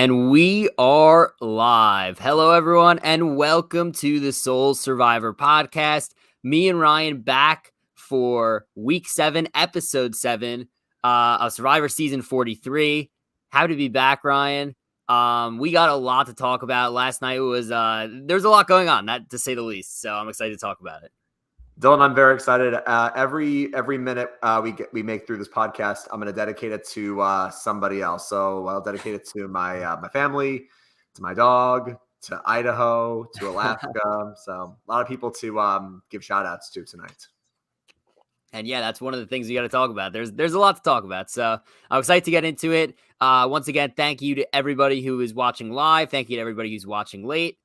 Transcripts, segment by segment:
And we are live. Hello, everyone, and welcome to the Soul Survivor podcast. Me and Ryan back for week 7, episode 7 of Survivor season 43. Happy to be back, Ryan. We got a lot to talk about. Last night was there's a lot going on, that to say the least. So I'm excited to talk about it. Dylan, I'm very excited. Every minute we make through this podcast, I'm going to dedicate it to somebody else. So I'll dedicate it to my family, to my dog, to Idaho, to Alaska. So a lot of people to give shout outs to tonight. And yeah, that's one of the things we got to talk about. There's a lot to talk about. So I'm excited to get into it. Once again, thank you to everybody who is watching live. Thank you to everybody who's watching late.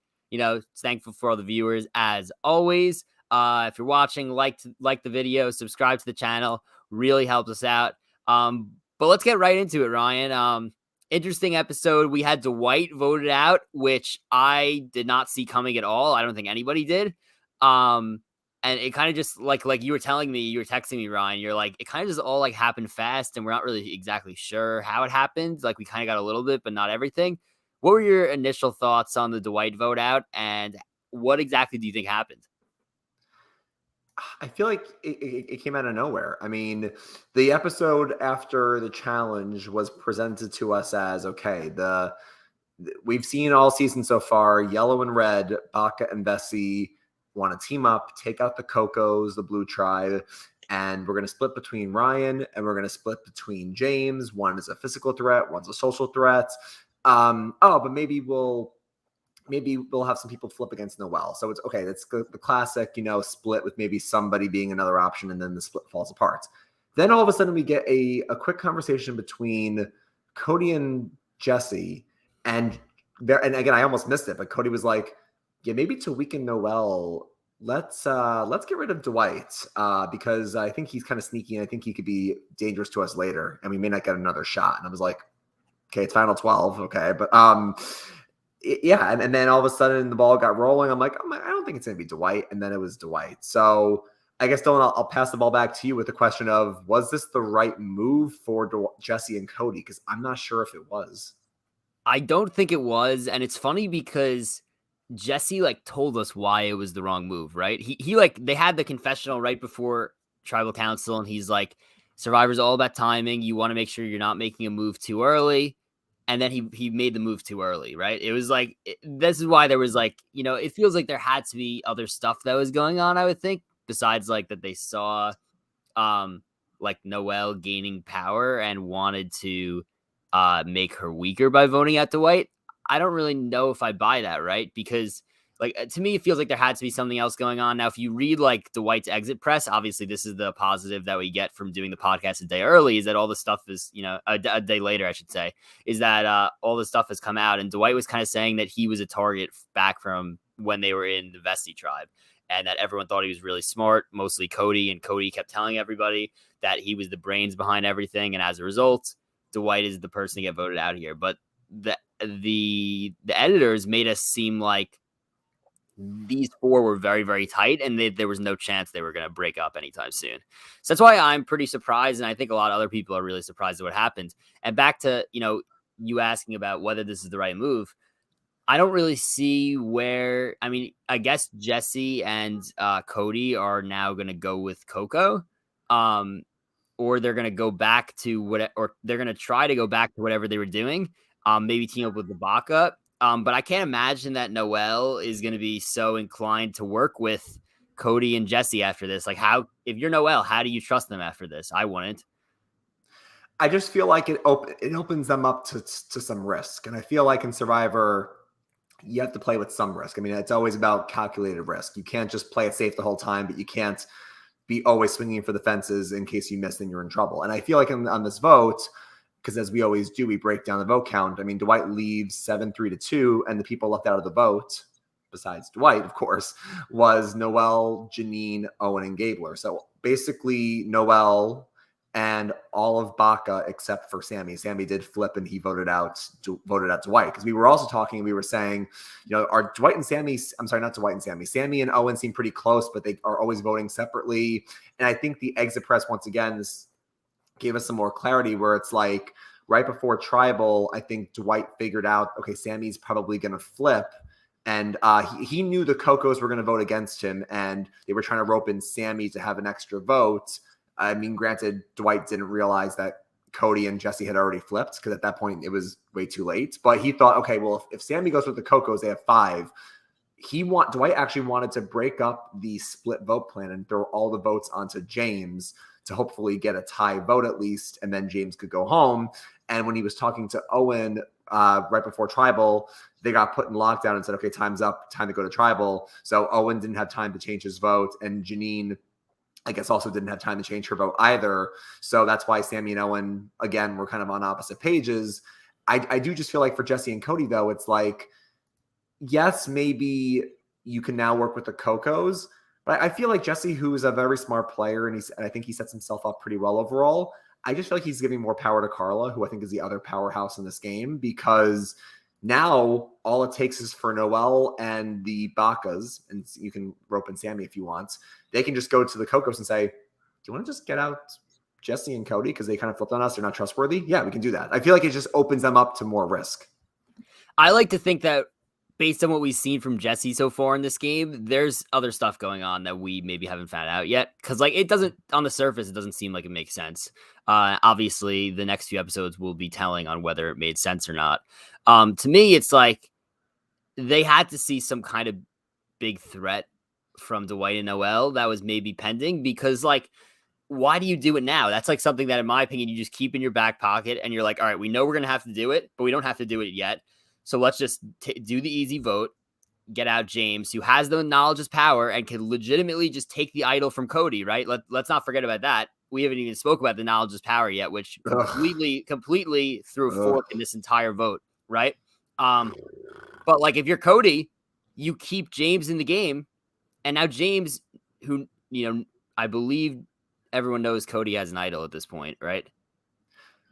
Thankful for all the viewers as always. If you're watching, like the video, subscribe to the channel, really helps us out. But let's get right into it, Ryan. Interesting episode. We had Dwight voted out, which I did not see coming at all. I don't think anybody did. And it kind of just like you were telling me, you were texting me, Ryan, you're like, it kind of just all like happened fast and we're not really exactly sure how it happened. Like we kind of got a little bit, but not everything. What were your initial thoughts on the Dwight vote out and what exactly do you think happened? I feel like it came out of nowhere. I mean, the episode after the challenge was presented to us as, okay, we've seen all season so far, yellow and red, Baca and Bessie want to team up, take out the Cocos, the Blue Tribe, and we're going to split between Ryan and we're going to split between James. One is a physical threat, one's a social threat. But maybe we'll have some people flip against Noel. So it's okay. That's the classic, split with maybe somebody being another option and then the split falls apart. Then all of a sudden we get a quick conversation between Cody and Jesse. And again, I almost missed it, but Cody was like, yeah, maybe to weaken Noel, let's get rid of Dwight because I think he's kind of sneaky and I think he could be dangerous to us later and we may not get another shot. And I was like, okay, it's final 12. Okay. But, yeah, and then all of a sudden the ball got rolling. I'm like, I don't think it's going to be Dwight. And then it was Dwight. So I guess, Dylan, I'll pass the ball back to you with the question of, was this the right move for Jesse and Cody? Because I'm not sure if it was. I don't think it was. And it's funny because Jesse told us why it was the wrong move, right? They had the confessional right before Tribal Council. And he's like, Survivor's all about timing. You want to make sure you're not making a move too early. And then he made the move too early, right? It was like, this is why there was it feels like there had to be other stuff that was going on, I would think, besides that they saw Noelle gaining power and wanted to make her weaker by voting out Dwight. I don't really know if I buy that, right? Because to me, it feels like there had to be something else going on. Now, if you read Dwight's exit press, obviously this is the positive that we get from doing the podcast a day early is that all the stuff is, a day later, I should say, is that all the stuff has come out. And Dwight was kind of saying that he was a target back from when they were in the Vesti tribe and that everyone thought he was really smart, mostly Cody. And Cody kept telling everybody that he was the brains behind everything. And as a result, Dwight is the person to get voted out here. But the editors made us seem like these four were very, very tight and there was no chance they were going to break up anytime soon. So that's why I'm pretty surprised. And I think a lot of other people are really surprised at what happened. And back to, you asking about whether this is the right move. I don't really see where, I guess Jesse and Cody are now going to go with Coco, or they're going to go back to or they're going to try to go back to whatever they were doing. Maybe team up with the Baca. But I can't imagine that Noelle is going to be so inclined to work with Cody and Jesse after this. If you're Noelle, how do you trust them after this? I wouldn't. I just feel like it opens them up to some risk. And I feel like in Survivor, you have to play with some risk. It's always about calculated risk. You can't just play it safe the whole time, but you can't be always swinging for the fences in case you miss and you're in trouble. And I feel like on this vote, because as we always do, we break down the vote count. Dwight leaves 7-3-2, and the people left out of the vote, besides Dwight, of course, was Noelle, Janine, Owen, and Gabler. So basically, Noelle and all of Baca except for Sammy. Sammy did flip, and he voted out Dwight. Because we were also talking, we were saying, are Dwight and Sammy? I'm sorry, not Dwight and Sammy. Sammy and Owen seem pretty close, but they are always voting separately. And I think the exit press once again gave us some more clarity where it's like, right before Tribal, I think Dwight figured out, okay, Sammy's probably going to flip. And he knew the Cocos were going to vote against him, and they were trying to rope in Sammy to have an extra vote. I mean, granted, Dwight didn't realize that Cody and Jesse had already flipped because at that point it was way too late. But he thought, okay, well, if Sammy goes with the Cocos, they have 5. Dwight actually wanted to break up the split vote plan and throw all the votes onto James to hopefully get a tie vote at least, and then James could go home. And when he was talking to Owen right before Tribal, they got put in lockdown and said, okay, time's up, time to go to Tribal. So Owen didn't have time to change his vote, and Janine, I guess, also didn't have time to change her vote either. So that's why Sammy and Owen, again, were kind of on opposite pages. I do just feel like for Jesse and Cody, though, it's like, yes, maybe you can now work with the Cocos, but I feel like Jesse, who is a very smart player, and I think he sets himself up pretty well overall, I just feel like he's giving more power to Carla, who I think is the other powerhouse in this game, because now all it takes is for Noelle and the Bacas, and you can rope in Sammy if you want, they can just go to the Cocos and say, do you want to just get out Jesse and Cody because they kind of flipped on us, they're not trustworthy? Yeah, we can do that. I feel like it just opens them up to more risk. I like to think that based on what we've seen from Jesse so far in this game, there's other stuff going on that we maybe haven't found out yet. Because like it doesn't, on the surface, it doesn't seem like it makes sense. Obviously, the next few episodes will be telling on whether it made sense or not. To me, it's like they had to see some kind of big threat from Dwight and Noelle that was maybe pending, because like, why do you do it now? That's like something that, in my opinion, you just keep in your back pocket and you're like, all right, we know we're going to have to do it, but we don't have to do it yet. So let's just do the easy vote, get out James, who has the knowledge is power and can legitimately just take the idol from Cody, right? Let's not forget about that. We haven't even spoke about the knowledge is power yet, which completely threw a fork in this entire vote, right? But like if you're Cody, you keep James in the game, and now James, who, I believe everyone knows Cody has an idol at this point, right?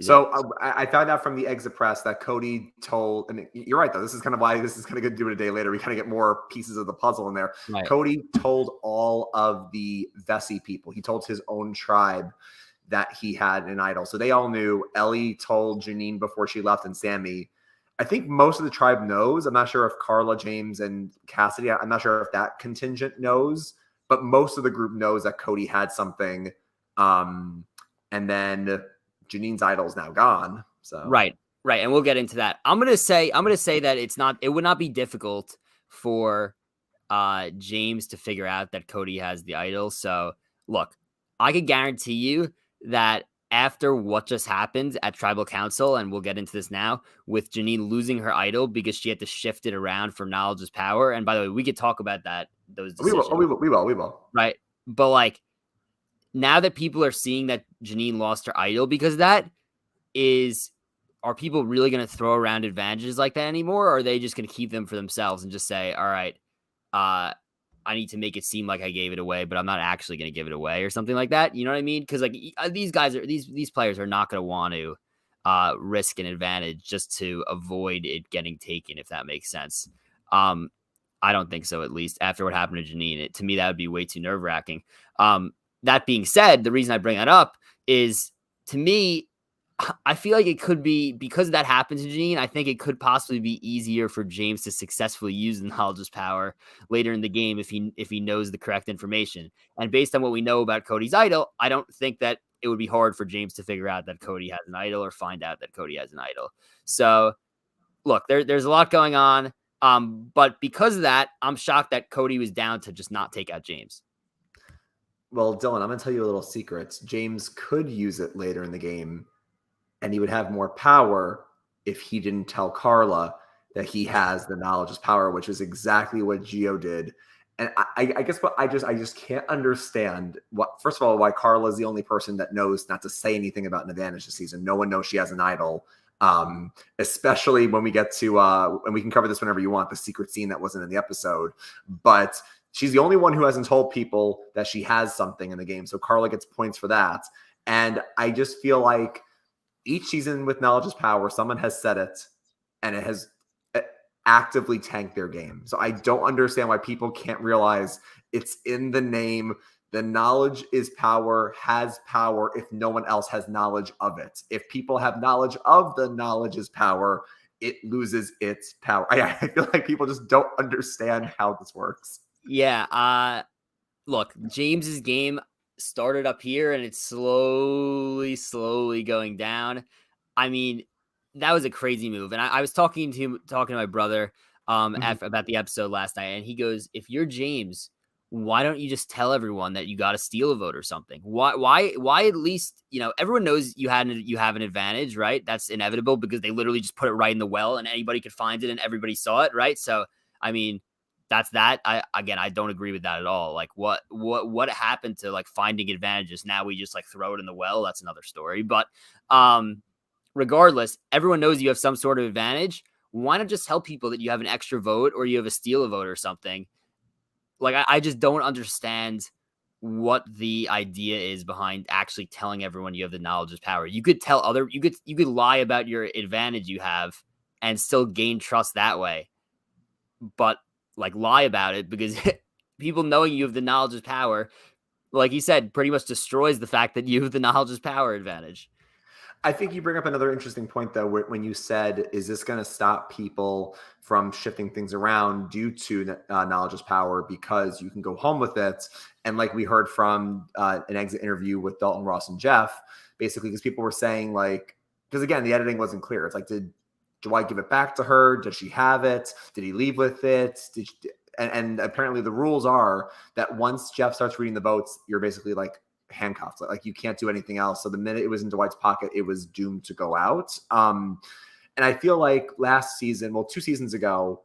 I found out from the exit press that Cody told, and you're right, though. This is kind of why this is kind of good to do it a day later. We kind of get more pieces of the puzzle in there. Right. Cody told all of the Vesey people, he told his own tribe that he had an idol. So they all knew. Ellie told Janine before she left, and Sammy. I think most of the tribe knows. I'm not sure if Carla, James, and Cassidy, I'm not sure if that contingent knows, but most of the group knows that Cody had something. And then Janine's idol is now gone. So right. And we'll get into that. I'm gonna say that it would not be difficult for James to figure out that Cody has the idol. So look, I could guarantee you that after what just happened at Tribal Council, and we'll get into this now, with Janine losing her idol because she had to shift it around for knowledge is power. And by the way, we could talk about those decisions. We will. Right. But like, now that people are seeing that Janine lost her idol because of that, are people really going to throw around advantages like that anymore? Or are they just going to keep them for themselves and just say, all right, I need to make it seem like I gave it away, but I'm not actually going to give it away or something like that. You know what I mean? Because like these players are not going to want to risk an advantage just to avoid it getting taken, if that makes sense. I don't think so, at least after what happened to Janine. To me, that would be way too nerve-wracking. That being said, the reason I bring that up is, to me, I feel like it could be, because that happened to Janine, I think it could possibly be easier for James to successfully use the knowledge is power later in the game if he knows the correct information. And based on what we know about Cody's idol, I don't think that it would be hard for James to figure out that Cody has an idol or find out that Cody has an idol. So, look, there's a lot going on. But because of that, I'm shocked that Cody was down to just not take out James. Well, Dylan, I'm going to tell you a little secret. James could use it later in the game, and he would have more power if he didn't tell Carla that he has the knowledge is power, which is exactly what Gio did. And I guess what I just can't understand first of all, why Carla is the only person that knows not to say anything about an advantage this season. No one knows she has an idol. Especially when we get to and we can cover this whenever you want, the secret scene that wasn't in the episode, but she's the only one who hasn't told people that she has something in the game. So Carla gets points for that. And I just feel like each season with knowledge is power, someone has said it and it has actively tanked their game. So I don't understand why people can't realize it's in the name. The knowledge is power, has power if no one else has knowledge of it. If people have knowledge of the knowledge is power, it loses its power. I feel like people just don't understand how this works. Yeah. Look, James's game started up here and it's slowly going down. I mean, that was a crazy move. And I was talking to my brother about the episode last night, and he goes, "If you're James, why don't you just tell everyone that you got to steal a vote or something? Why at least, everyone knows you have an advantage, right? That's inevitable because they literally just put it right in the well and anybody could find it and everybody saw it, right? So, I mean, that's that. I don't agree with that at all. Like what happened to like finding advantages? Now we just like throw it in the well. That's another story. But regardless, everyone knows you have some sort of advantage. Why not just tell people that you have an extra vote or you have a steal a vote or something? Like I just don't understand what the idea is behind actually telling everyone you have the knowledge is power. You could you could lie about your advantage you have and still gain trust that way. But like lie about it because people knowing you have the knowledge is power, like you said, pretty much destroys the fact that you have the knowledge is power advantage. I think you bring up another interesting point, though, when you said, is this going to stop people from shifting things around due to knowledge is power because you can go home with it? And like we heard from an exit interview with Dalton, Ross, and Jeff, basically, because people were saying, like, because again, the editing wasn't clear. It's like, did Dwight give it back to her? Does she have it? Did he leave with it? And apparently the rules are that once Jeff starts reading the votes, you're basically like handcuffed. Like you can't do anything else. So the minute it was in Dwight's pocket, it was doomed to go out. And I feel like last season, well, 2 seasons ago,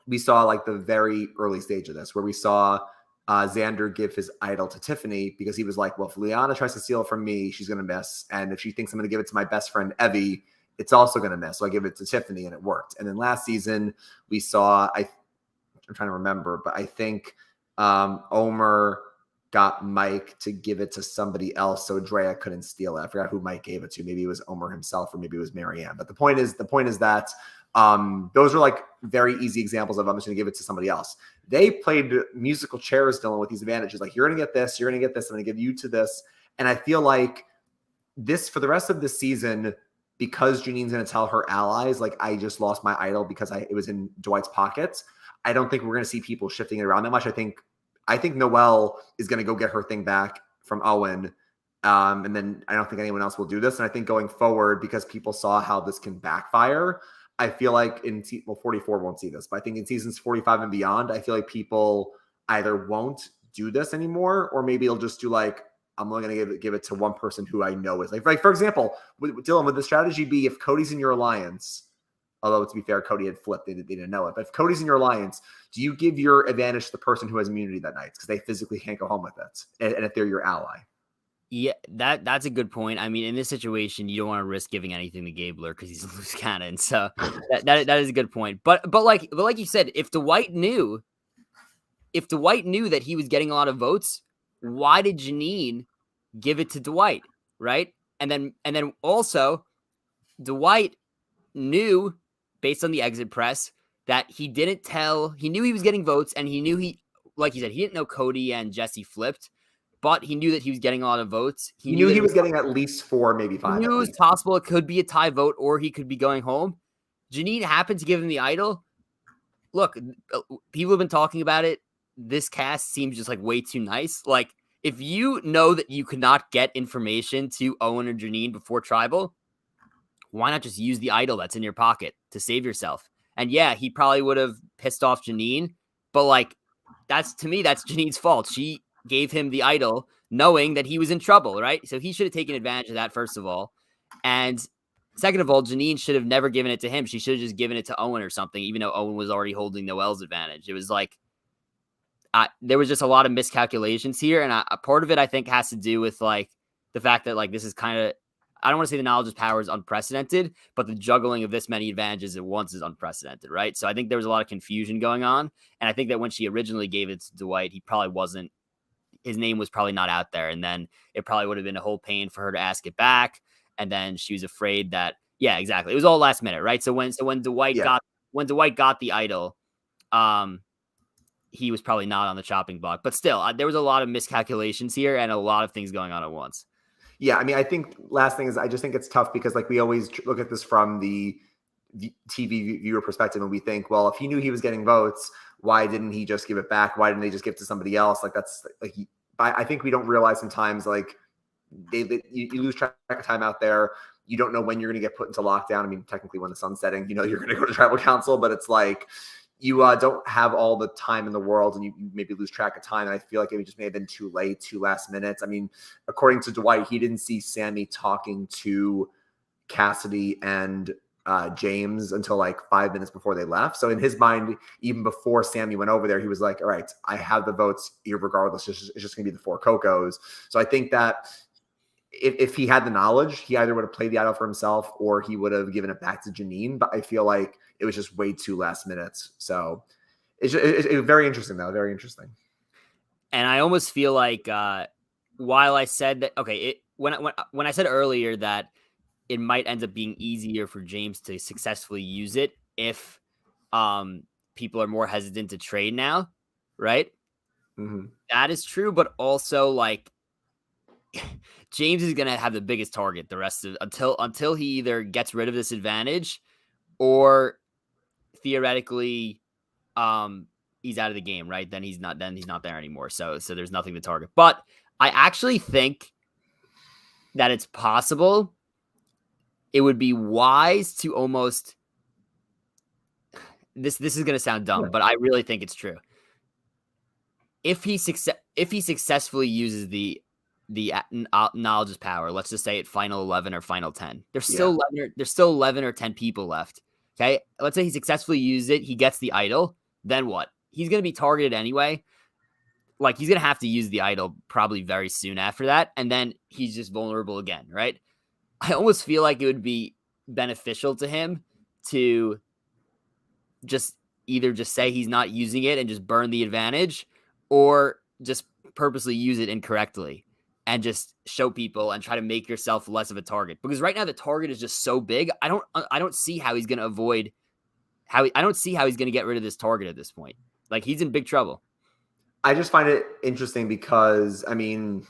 we saw like the very early stage of this where we saw Xander give his idol to Tiffany because he was like, well, if Liana tries to steal it from me, she's going to miss. And if she thinks I'm going to give it to my best friend, Evie, it's also going to miss. So I give it to Tiffany and it worked. And then last season we saw, I'm trying to remember, but I think Omer got Mike to give it to somebody else so Drea couldn't steal it. I forgot who Mike gave it to. Maybe it was Omer himself or maybe it was Marianne. But the point is that those are like very easy examples of I'm just going to give it to somebody else. They played musical chairs, Dylan, with these advantages. Like you're going to get this, you're going to get this, I'm going to give you to this. And I feel like this for the rest of the season, because Janine's going to tell her allies, like I just lost my idol because it was in Dwight's pockets. I don't think we're going to see people shifting it around that much. I think Noelle is going to go get her thing back from Owen. And then I don't think anyone else will do this. And I think going forward, because people saw how this can backfire, I feel like 44 won't see this, but I think in seasons 45 and beyond, I feel like people either won't do this anymore, or maybe they'll just do like, I'm only going to give it to one person who I know is like, for example, Dylan, would the strategy be if Cody's in your alliance, although to be fair, Cody had flipped, they didn't know it, but if Cody's in your alliance, do you give your advantage to the person who has immunity that night because they physically can't go home with it, and if they're your ally? Yeah, that's a good point. I mean, in this situation, you don't want to risk giving anything to Gabler because he's a loose cannon. So that is a good point. But like you said, if Dwight knew that he was getting a lot of votes, why did Janine give it to Dwight, right? And then also Dwight knew, based on the exit press, that he knew he was getting votes, and he knew like you said, he didn't know Cody and Jesse flipped. But he knew that he was getting a lot of votes. He knew he was getting at least 4, maybe 5. He knew it was possible it could be a tie vote or he could be going home. Janine happened to give him the idol. Look, people have been talking about it. This cast seems just like way too nice. Like, if you know that you could not get information to Owen or Janine before Tribal, why not just use the idol that's in your pocket to save yourself? And yeah, he probably would have pissed off Janine, but like, to me, that's Janine's fault. She gave him the idol knowing that he was in trouble, right? So he should have taken advantage of that, first of all. And second of all, Janine should have never given it to him. She should have just given it to Owen or something, even though Owen was already holding Noelle's advantage. It was like, there was just a lot of miscalculations here. And a part of it, I think, has to do with like the fact that like this is kind of, I don't want to say the knowledge of power is unprecedented, but the juggling of this many advantages at once is unprecedented, right? So I think there was a lot of confusion going on. And I think that when she originally gave it to Dwight, his name was probably not out there. And then it probably would have been a whole pain for her to ask it back. And then she was afraid that, yeah, exactly. It was all last minute, right? So when Dwight got the idol, he was probably not on the chopping block. But still, there was a lot of miscalculations here and a lot of things going on at once. Yeah, I mean, I think last thing is I just think it's tough because like we always look at this from the TV viewer perspective, and we think, well, if he knew he was getting votes, why didn't he just give it back? Why didn't they just give it to somebody else? Like that's like I think we don't realize sometimes like you lose track of time out there. You don't know when you're going to get put into lockdown. I mean, technically, when the sun's setting, you know you're going to go to tribal council, but it's like you don't have all the time in the world, and you maybe lose track of time. And I feel like it just may have been too late, too last minutes. I mean, according to Dwight, he didn't see Sammy talking to Cassidy and James until like 5 minutes before they left. So in his mind, even before Sammy went over there, he was like, all right, I have the votes regardless. It's just going to be the 4 Cocos. So I think that if he had the knowledge, he either would have played the idol for himself or he would have given it back to Janine. But I feel like it was just way too last minutes. So it's very interesting, though. Very interesting. And I almost feel like while I said that, okay, when I said earlier that it might end up being easier for James to successfully use it if people are more hesitant to trade now, right? Mm-hmm. That is true, but also like James is going to have the biggest target the rest of until he either gets rid of this advantage or theoretically he's out of the game, right? Then he's not there anymore. So there's nothing to target. But I actually think that it's possible. It would be wise to almost this is going to sound dumb, but I really think it's true. If he successfully uses the knowledge is power, let's just say at final 11 or final 10, there's still 11 or 10 people left. Okay, let's say he successfully used it, he gets the idol, then what? He's going to be targeted anyway. Like he's going to have to use the idol probably very soon after that, and then he's just vulnerable again, right? I almost feel like it would be beneficial to him to just either just say he's not using it and just burn the advantage, or just purposely use it incorrectly and just show people and try to make yourself less of a target. Because right now the target is just so big. I don't see how he's going to avoid I don't see how he's going to get rid of this target at this point. Like he's in big trouble. I just find it interesting because I mean,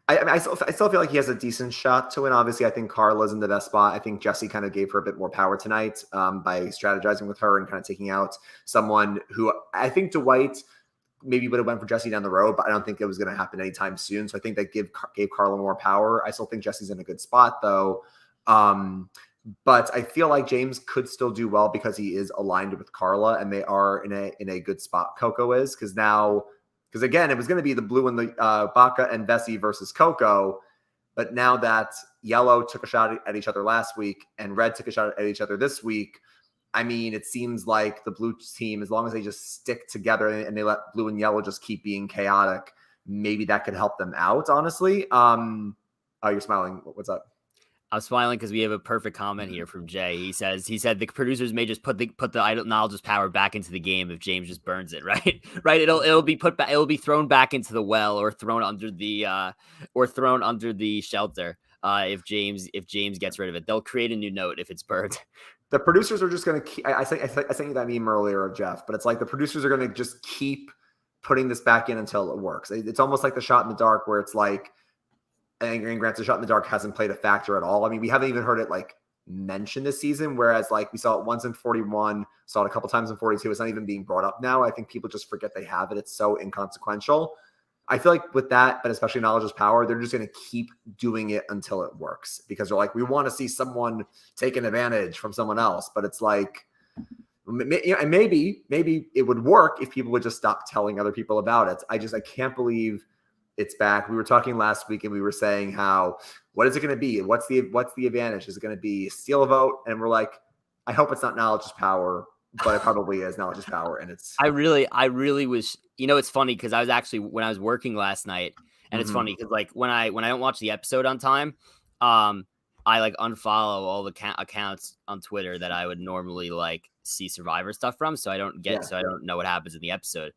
I still feel like he has a decent shot to win. Obviously, I think Carla's in the best spot. I think Jesse kind of gave her a bit more power tonight by strategizing with her and kind of taking out someone who I think Dwight maybe would have went for Jesse down the road, but I don't think it was going to happen anytime soon. So I think that gave Carla more power. I still think Jesse's in a good spot though. But I feel like James could still do well because he is aligned with Carla and they are in a good spot. Coco is because again, it was going to be the blue and the Baca and Bessie versus Coco. But now that yellow took a shot at each other last week and red took a shot at each other this week, I mean, it seems like the blue team, as long as they just stick together and they let blue and yellow just keep being chaotic, maybe that could help them out, honestly. Oh, you're smiling. What's up? I'm smiling because we have a perfect comment here from Jay. He said the producers may just put the knowledge's power back into the game if James just burns it, right? Right. It'll be put back. It'll be thrown back into the well or thrown under the shelter. If James gets rid of it, they'll create a new note if it's burned. The producers are just going to keep. I sent you that meme earlier of Jeff, but it's like the producers are going to just keep putting this back in until it works. It's almost like the shot in the dark where it's like. And granted, the shot in the dark hasn't played a factor at all. I mean, we haven't even heard it like mentioned this season, whereas like we saw it once in 41, saw it a couple times in 42. It's not even being brought up now. I think people just forget they have it. It's so inconsequential. I feel like with that, but especially knowledge is power, they're just going to keep doing it until it works because they're like, we want to see someone take an advantage from someone else. But it's like, and maybe it would work if people would just stop telling other people about it. I can't believe it's back. We were talking last week and we were saying how, what is it going to be? What's the advantage? Is it going to be steal a vote? And we're like, I hope it's not knowledge is power, but it probably is knowledge is power. And it's, I really was, it's funny because I was actually, when I was working last night and it's funny because like when I don't watch the episode on time, I like unfollow all the accounts on Twitter that I would normally like see Survivor stuff from. So I don't know what happens in the episode.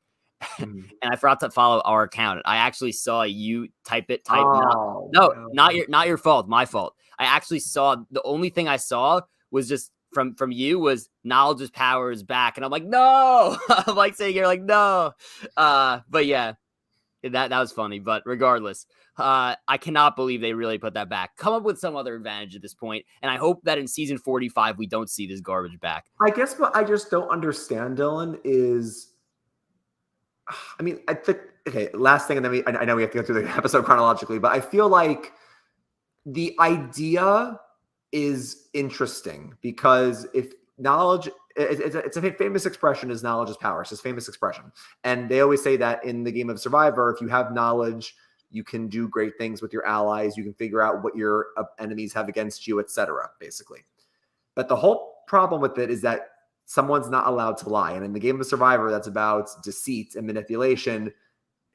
And I forgot to follow our account. I actually saw you type. Not your fault. My fault. I actually saw the only thing I saw was just from you was knowledge's power is back, and I'm like, no. I'm like sitting here like, no. But yeah, that was funny. But regardless, I cannot believe they really put that back. Come up with some other advantage at this point, and I hope that in season 45 we don't see this garbage back. I guess what I just don't understand, Dylan, is, I mean, I think, okay, last thing, and then I know we have to go through the episode chronologically, but I feel like the idea is interesting because if knowledge, it's a famous expression, is knowledge is power. It's this famous expression. And they always say that in the game of Survivor, if you have knowledge, you can do great things with your allies. You can figure out what your enemies have against you, etc., basically. But the whole problem with it is that someone's not allowed to lie. And in the game of Survivor, that's about deceit and manipulation.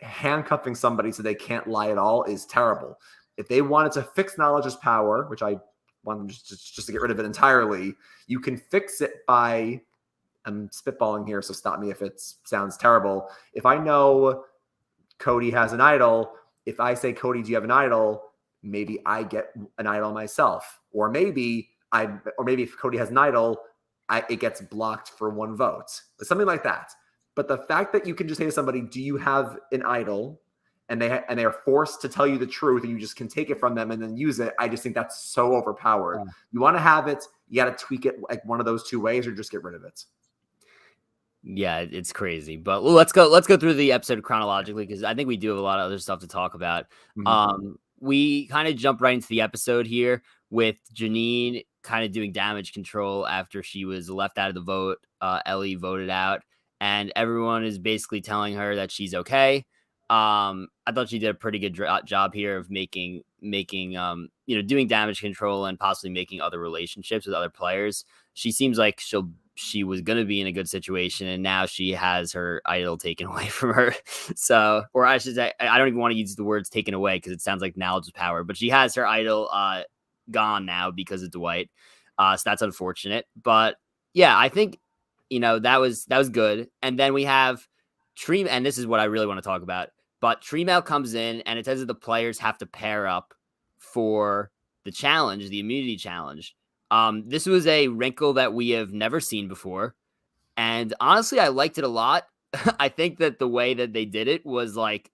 Handcuffing somebody so they can't lie at all is terrible. If they wanted to fix knowledge's power, which I want them just to get rid of it entirely, you can fix it by, I'm spitballing here, so stop me if it sounds terrible. If I know Cody has an idol, if I say, Cody, do you have an idol? Maybe I get an idol myself. Or maybe if Cody has an idol, it gets blocked for 1 vote. Something like that. But the fact that you can just say to somebody, do you have an idol? And they are forced to tell you the truth, and you just can take it from them and then use it. I just think that's so overpowered. Yeah. You want to have it, you got to tweak it like one of those 2 ways, or just get rid of it. Yeah, it's crazy. But let's go through the episode chronologically, because I think we do have a lot of other stuff to talk about. Mm-hmm. We kind of jump right into the episode here with Janine kind of doing damage control after she was left out of the vote. Ellie voted out, and everyone is basically telling her that she's okay. I thought she did a pretty good job here of making doing damage control and possibly making other relationships with other players. She seems like she was going to be in a good situation, and now she has her idol taken away from her. So, or I should say, I don't even want to use the words taken away because it sounds like knowledge is power, but she has her idol gone now because of Dwight. So that's unfortunate, but yeah, I think, that was good. And then we have Tree, and this is what I really want to talk about. But Tremail comes in, and it says that the players have to pair up for the challenge, the immunity challenge. This was a wrinkle that we have never seen before, and honestly, I liked it a lot. I think that the way that they did it was like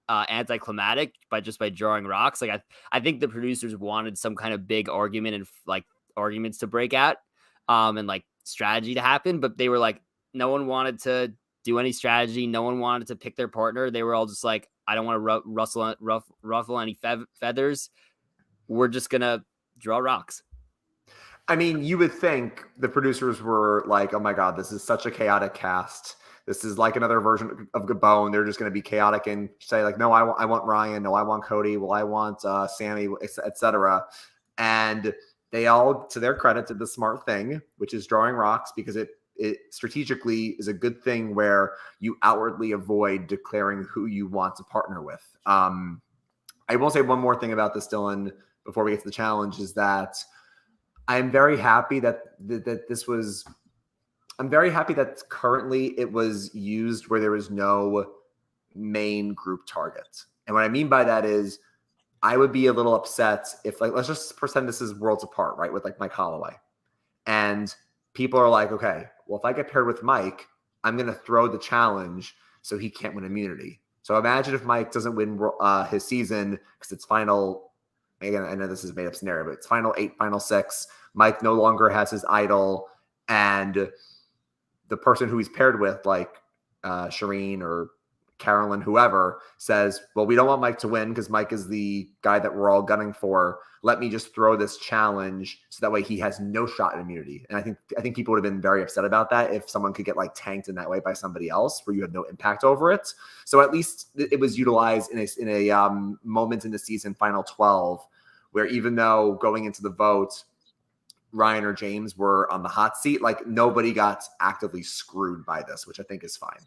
anticlimactic by drawing rocks. Like I think the producers wanted some kind of big argument and like arguments to break out, and like strategy to happen, but they were like, no one wanted to do any strategy. No one wanted to pick their partner. They were all just like, I don't want to ruffle any feathers. We're just going to draw rocks. I mean, you would think the producers were like, oh my God, this is such a chaotic cast. This is like another version of Gabon. They're just going to be chaotic and say like, no, I want Ryan. No, I want Cody. Well, I want Sammy, etc. And they all, to their credit, did the smart thing, which is drawing rocks, because it strategically is a good thing where you outwardly avoid declaring who you want to partner with. I will say one more thing about this, Dylan, before we get to the challenge, is that I'm very happy that I'm very happy that currently it was used where there was no main group target. And what I mean by that is I would be a little upset if, like, let's just pretend this is Worlds Apart, right? With like Mike Holloway. And people are like, okay, well, if I get paired with Mike, I'm going to throw the challenge so he can't win immunity. So imagine if Mike doesn't win his season because it's final. Again, I know this is a made up scenario, but it's final 8, final 6. Mike no longer has his idol, and the person who he's paired with, like Shireen or Carolyn, whoever, says, well, we don't want Mike to win because Mike is the guy that we're all gunning for. Let me just throw this challenge so that way he has no shot at immunity. And I think people would have been very upset about that if someone could get like tanked in that way by somebody else where you have no impact over it. So at least it was utilized in a moment in the season, final 12, where even though going into the vote, Ryan or James were on the hot seat, like nobody got actively screwed by this, which I think is fine.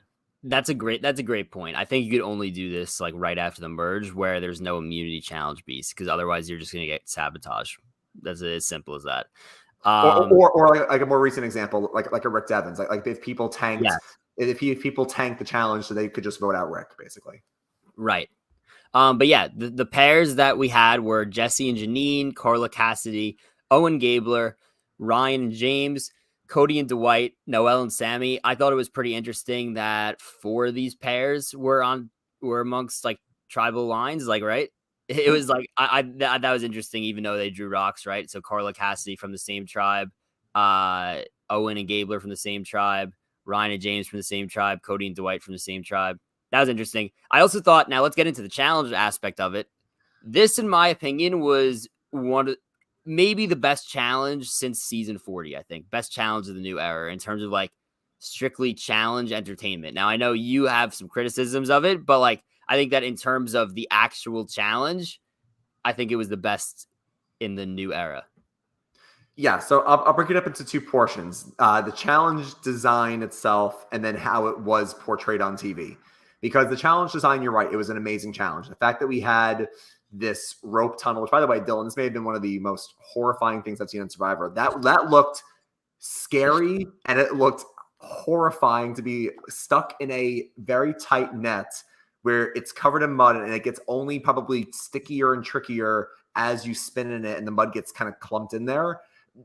That's a great point. I think you could only do this like right after the merge where there's no immunity challenge beast, because otherwise you're just going to get sabotage. That's as simple as that. Or like a more recent example, like a Rick Devens, like if people tanked, if people tanked the challenge, so they could just vote out Rick, basically. Right. But yeah, the pairs that we had were Jesse and Janine, Carla Cassidy, Owen Gabler, Ryan and James, Cody and Dwight, Noel and Sammy. I thought it was pretty interesting that 4 of these pairs were amongst like tribal lines, like right. It was like that was interesting, even though they drew rocks, right? So Carla Cassidy from the same tribe, Owen and Gabler from the same tribe, Ryan and James from the same tribe, Cody and Dwight from the same tribe. That was interesting. I also thought, now let's get into the challenge aspect of it. This, in my opinion, was maybe the best challenge since season 40, I think. Best challenge of the new era in terms of like strictly challenge entertainment. Now, I know you have some criticisms of it, but like I think that in terms of the actual challenge, I think it was the best in the new era. Yeah, so I'll break it up into 2 portions. The challenge design itself and then how it was portrayed on TV. Because the challenge design, you're right, it was an amazing challenge. The fact that we had this rope tunnel, which by the way, Dylan, this may have been one of the most horrifying things I've seen on Survivor. That looked scary and it looked horrifying to be stuck in a very tight net where it's covered in mud and it gets only probably stickier and trickier as you spin in it and the mud gets kind of clumped in there.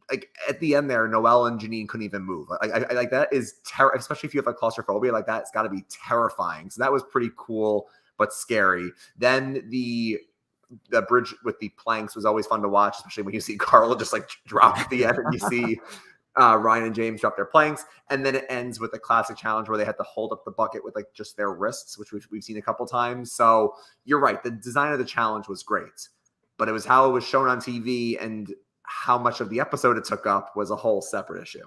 Like at the end there, Noelle and Janine couldn't even move. I like that is especially if you have like claustrophobia like that, it's got to be terrifying. So that was pretty cool but scary. Then the bridge with the planks was always fun to watch, especially when you see Carla just like drop at the end and you see Ryan and James drop their planks. And then it ends with a classic challenge where they had to hold up the bucket with like just their wrists, which we've seen a couple times. So you're right. The design of the challenge was great, but it was how it was shown on TV and how much of the episode it took up was a whole separate issue.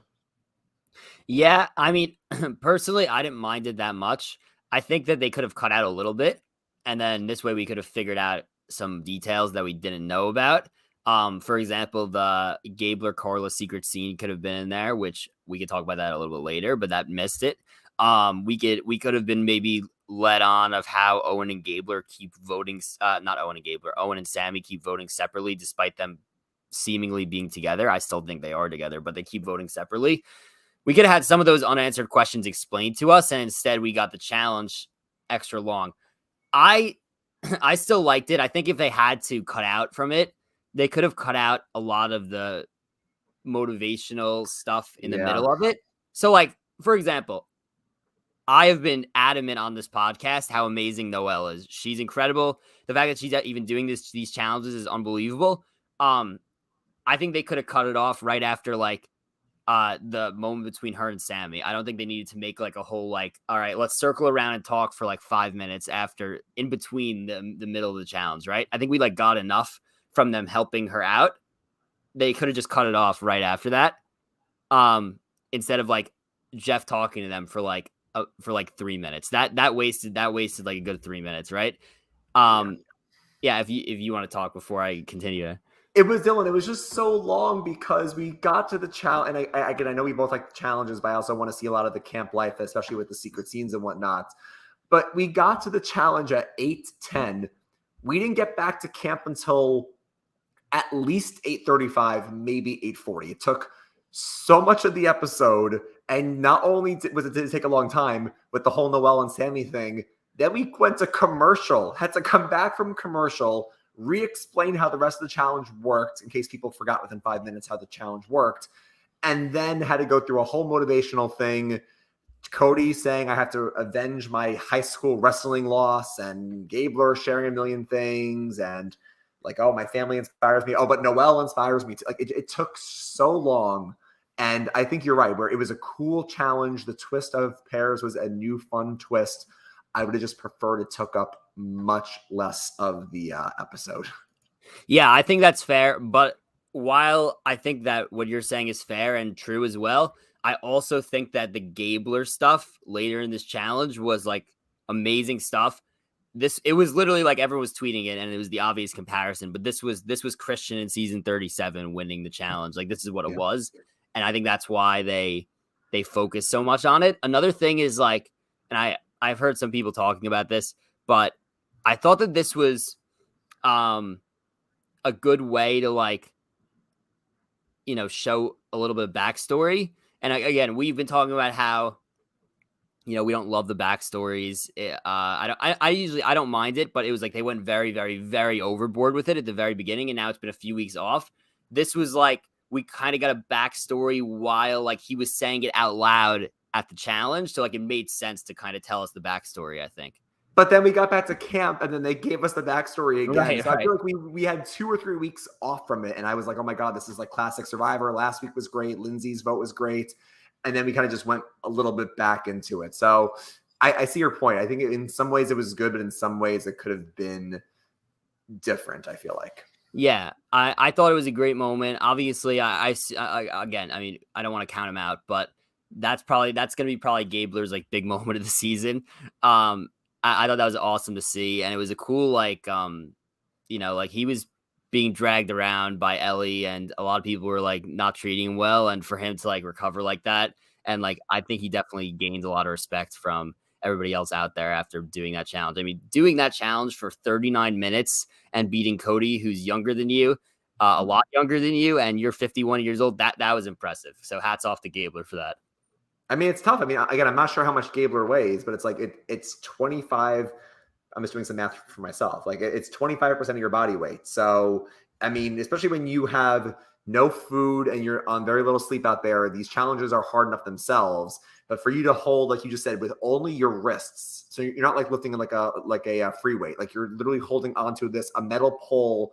Yeah, I mean, personally, I didn't mind it that much. I think that they could have cut out a little bit, and then this way we could have figured out some details that we didn't know about. For example, the Gabler Carla secret scene could have been in there, which we could talk about that a little bit later, but that missed it. We could have been maybe led on of how Owen and Gabler keep voting, not Owen and Gabler, Owen and Sammy keep voting separately despite them seemingly being together. I still think they are together, but they keep voting separately. We could have had some of those unanswered questions explained to us, and instead we got the challenge extra long. I still liked it. I think if they had to cut out from it, they could have cut out a lot of the motivational stuff in the middle of it. So, like, for example, I have been adamant on this podcast how amazing Noelle is. She's incredible. The fact that she's even doing these challenges is unbelievable. I think they could have cut it off right after like the moment between her and Sammy. I don't think they needed to make like a whole like, all right, let's circle around and talk for like 5 minutes after in between the middle of the challenge, right? I think we like got enough from them helping her out. They could have just cut it off right after that. Instead of like Jeff talking to them for like 3 minutes. That wasted like a good 3 minutes, right? Yeah, if you want to talk before I continue. It was Dylan. It was just so long because we got to the challenge. And I know we both like the challenges, but I also want to see a lot of the camp life, especially with the secret scenes and whatnot. But we got to the challenge at 8:10. We didn't get back to camp until at least 8:35, maybe 8:40. It took so much of the episode. And not only did it take a long time with the whole Noelle and Sammy thing, then we went to commercial, had to come back from commercial, re-explain how the rest of the challenge worked in case people forgot within 5 minutes how the challenge worked, and then had to go through a whole motivational thing. Cody saying I have to avenge my high school wrestling loss, and Gabler sharing a million things, and like, oh, my family inspires me. Oh, but Noelle inspires me too. Like it took so long. And I think you're right, where it was a cool challenge. The twist of pairs was a new fun twist. I would have just preferred it took up much less of the episode. Yeah, I think that's fair. But while I think that what you're saying is fair and true as well, I also think that the Gabler stuff later in this challenge was like amazing stuff. It was literally like everyone was tweeting it and it was the obvious comparison, but this was Christian in season 37 winning the challenge. Like this is what it was. And I think that's why they focus so much on it. Another thing is like, and I've heard some people talking about this, but I thought that this was a good way to like, show a little bit of backstory. And again, we've been talking about how, we don't love the backstories. I don't mind it, but it was like they went very, very, very overboard with it at the very beginning, and now it's been a few weeks off. This was like we kind of got a backstory while like he was saying it out loud at the challenge. So like it made sense to kind of tell us the backstory, I think. But then we got back to camp, and then they gave us the backstory again. Right, so I right. feel like we had 2 or 3 weeks off from it, and I was like, oh my God, this is like classic Survivor. Last week was great. Lindsay's vote was great. And then we kind of just went a little bit back into it. So I see your point. I think in some ways it was good, but in some ways it could have been different, I feel like. Yeah, I thought it was a great moment. Obviously, I again, I mean, I don't want to count him out, but that's going to be probably Gabler's like big moment of the season. I thought that was awesome to see, and it was a cool like like he was being dragged around by Ellie, and a lot of people were like not treating him well, and for him to like recover like that, and like I think he definitely gained a lot of respect from everybody else out there after doing that challenge. I mean, doing that challenge for 39 minutes and beating Cody, who's younger than you, a lot younger than you, and you're 51 years old, that was impressive. So hats off to Gabler for that. I mean, it's tough. I mean, again, I'm not sure how much Gabler weighs, but it's like it's 25. I'm just doing some math for myself. Like it's 25% of your body weight. So, I mean, especially when you have no food and you're on very little sleep out there, these challenges are hard enough themselves. But for you to hold, like you just said, with only your wrists, so you're not like lifting like a free weight. Like you're literally holding onto a metal pole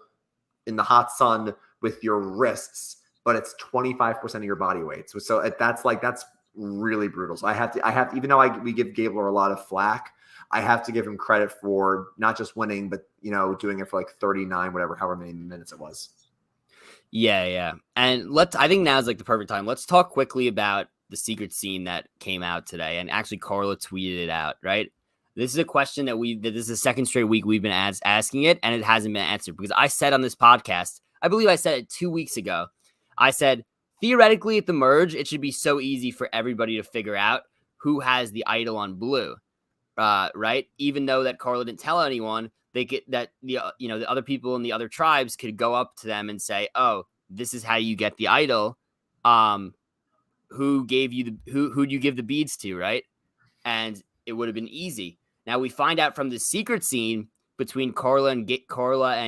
in the hot sun with your wrists, but it's 25% of your body weight. So that's really brutal. So I have to, even though we give Gabler a lot of flack, I have to give him credit for not just winning, but doing it for like 39, however many minutes it was. Yeah. And I think now is like the perfect time. Let's talk quickly about the secret scene that came out today. And actually Carla tweeted it out, right? This is a question that this is the second straight week we've been asking it, and it hasn't been answered because I said on this podcast, I believe I said it 2 weeks ago. I said, theoretically at the merge, it should be so easy for everybody to figure out who has the idol on blue. Right? Even though that Carla didn't tell anyone, they get that the other people in the other tribes could go up to them and say, "Oh, this is how you get the idol. Who gave you who'd you give the beads to?" Right? And it would have been easy. Now we find out from the secret scene between Carla and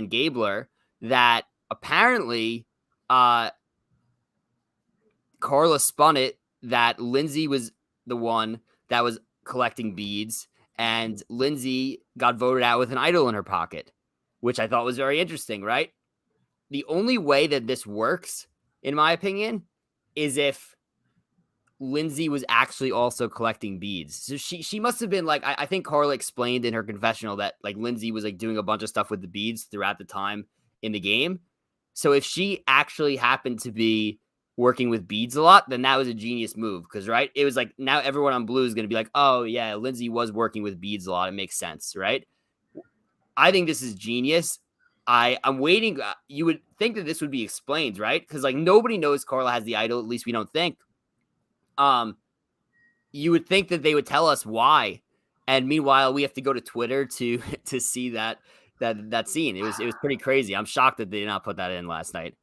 Gabler that apparently, Carla spun it that Lindsay was the one that was collecting beads, and Lindsay got voted out with an idol in her pocket, which I thought was very interesting, right? The only way that this works, in my opinion, is if Lindsay was actually also collecting beads. So she must have been like, I think Carla explained in her confessional that like Lindsay was like doing a bunch of stuff with the beads throughout the time in the game. So if she actually happened to be working with beads a lot, then that was a genius move because, right, it was like now everyone on blue is going to be like, oh yeah, Lindsay was working with beads a lot. It makes sense, right? I think this is genius. I'm waiting. You would think that this would be explained, right? Because like nobody knows Carla has the idol. At least we don't think. You would think that they would tell us why, and meanwhile we have to go to Twitter to see that scene. It was pretty crazy. I'm shocked that they did not put that in last night.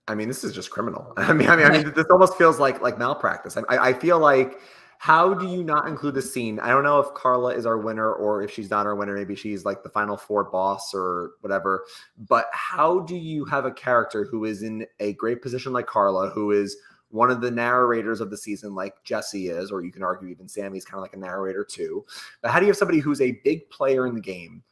I mean, this is just criminal. I mean, this almost feels like malpractice. I feel like, how do you not include this scene? I don't know if Carla is our winner or if she's not our winner. Maybe she's like the final four boss or whatever. But how do you have a character who is in a great position like Carla, who is one of the narrators of the season like Jesse is, or you can argue even Sammy's kind of like a narrator too. But how do you have somebody who's a big player in the game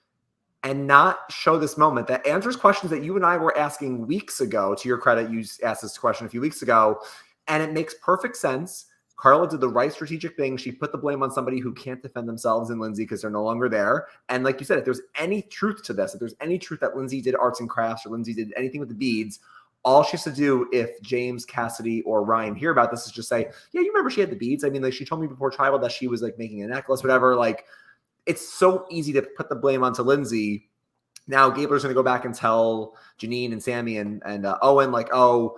and not show this moment that answers questions that you and I were asking weeks ago? To your credit, you asked this question a few weeks ago, and it makes perfect sense. Carla did the right strategic thing. She put the blame on somebody who can't defend themselves in Lindsay because they're no longer there. And like you said, if there's any truth to this, if there's any truth that Lindsay did arts and crafts or Lindsay did anything with the beads, all she has to do, if James, Cassidy, or Ryan hear about this, is just say, yeah, you remember she had the beads? I mean, like, she told me before tribal that she was like making a necklace, whatever. Like, it's so easy to put the blame onto Lindsay. Now Gabler's going to go back and tell Janine and Sammy and Owen, like, you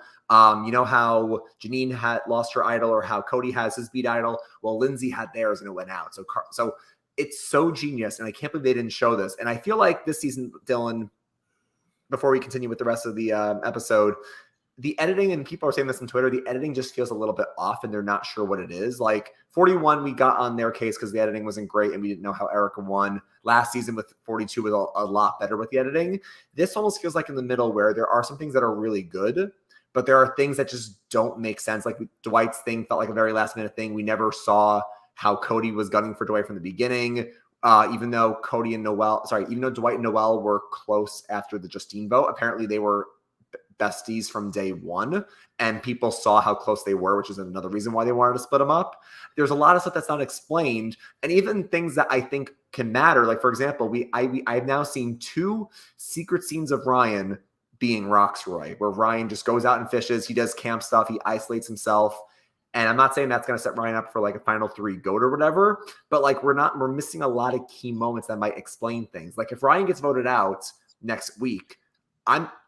know how Janine had lost her idol, or how Cody has his bead idol? Well, Lindsay had theirs and it went out. So it's so genius, and I can't believe they didn't show this. And I feel like this season, Dylan, before we continue with the rest of the episode, the editing, and people are saying this on Twitter, the editing just feels a little bit off and they're not sure what it is. Like 41, we got on their case because the editing wasn't great and we didn't know how Erica won. Last season with 42 was a lot better with the editing. This almost feels like in the middle where there are some things that are really good, but there are things that just don't make sense. Like Dwight's thing felt like a very last minute thing. We never saw how Cody was gunning for Dwight from the beginning. Even though Dwight and Noelle were close after the Justine vote, apparently they were besties from day one, and people saw how close they were, which is another reason why they wanted to split them up. There's a lot of stuff that's not explained, and even things that I think can matter. Like, for example, I've now seen 2 secret scenes of Ryan being Roxroy, where Ryan just goes out and fishes. He does camp stuff. He isolates himself. And I'm not saying that's going to set Ryan up for like a final 3 goat or whatever, but like we're missing a lot of key moments that might explain things. Like if Ryan gets voted out next week,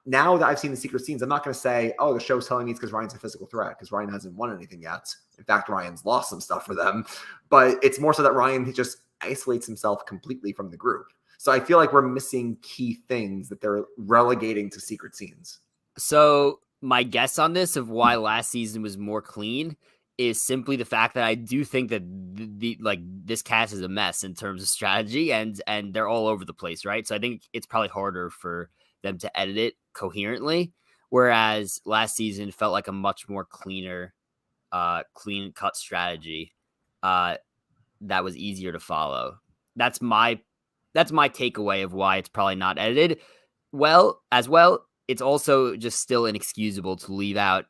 now that I've seen the secret scenes, I'm not going to say, oh, the show's telling me it's because Ryan's a physical threat, because Ryan hasn't won anything yet. In fact, Ryan's lost some stuff for them, but it's more so that Ryan just isolates himself completely from the group. So I feel like we're missing key things that they're relegating to secret scenes. So my guess on this of why last season was more clean is simply the fact that I do think that this cast is a mess in terms of strategy and they're all over the place, right? So I think it's probably harder for them to edit it coherently, whereas last season felt like a much more cleaner, clean cut strategy that was easier to follow. That's my takeaway of why it's probably not edited well. It's also just still inexcusable to leave out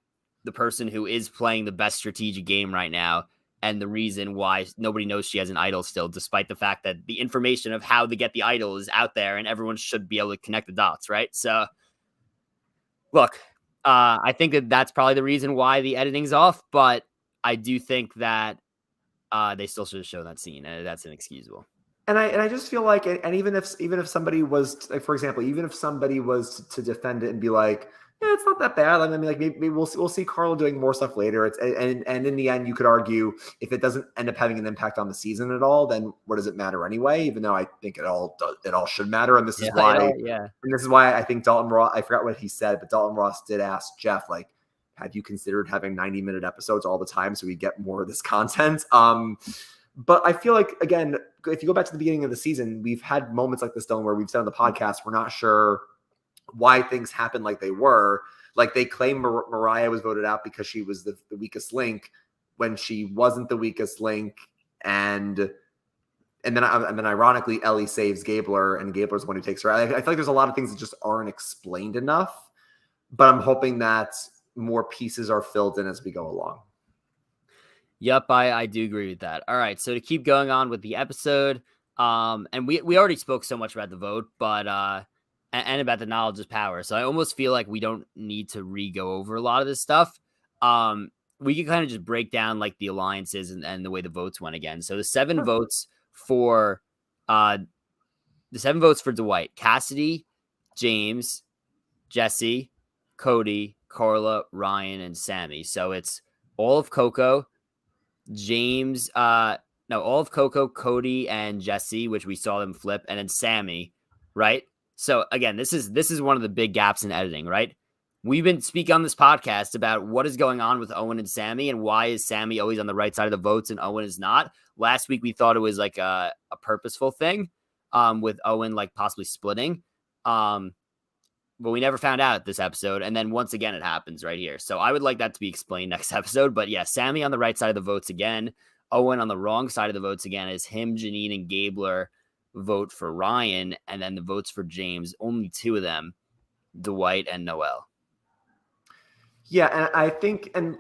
the person who is playing the best strategic game right now and the reason why nobody knows she has an idol still, despite the fact that the information of how to get the idol is out there and everyone should be able to connect the dots, right? So, look, I think that that's probably the reason why the editing's off, but I do think that they still should have shown that scene, and that's inexcusable. And I just feel like, and even if somebody was, like, for example, even if somebody was to defend it and be like, yeah, it's not that bad. I mean, like maybe we'll see Carla doing more stuff later. It's and in the end, you could argue if it doesn't end up having an impact on the season at all, then what does it matter anyway? Even though I think it all should matter, and this is why, and this is why I think Dalton Ross. I forgot what he said, but Dalton Ross did ask Jeff, like, have you considered having 90-minute episodes all the time so we get more of this content? But I feel like, again, if you go back to the beginning of the season, we've had moments like this, Dylan, where we've said on the podcast, we're not sure why things happened like they were. Like they claim Mariah was voted out because she was the weakest link when she wasn't the weakest link. And then ironically, Ellie saves Gabler and Gabler's the one who takes her out. I feel like there's a lot of things that just aren't explained enough, but I'm hoping that more pieces are filled in as we go along. Yep, I do agree with that. All right, so to keep going on with the episode, and we already spoke so much about the vote, but and about the knowledge is power. So I almost feel like we don't need to re-go over a lot of this stuff. We can kind of just break down like the alliances and the way the votes went again. So the 7 votes for Dwight: Cassidy, James, Jesse, Cody, Carla, Ryan, and Sammy. So it's all of Coco, James, all of Coco, Cody, and Jesse, which we saw them flip, and then Sammy, right? So again, this is one of the big gaps in editing, right? We've been speaking on this podcast about what is going on with Owen and Sammy and why is Sammy always on the right side of the votes and Owen is not. Last week, we thought it was like a purposeful thing with Owen like possibly splitting. But we never found out this episode. And then once again, it happens right here. So I would like that to be explained next episode. But yeah, Sammy on the right side of the votes again. Owen on the wrong side of the votes again is him, Janine, and Gabler vote for Ryan. And then the votes for James, only 2 of them, Dwight and Noelle. Yeah, and I think, and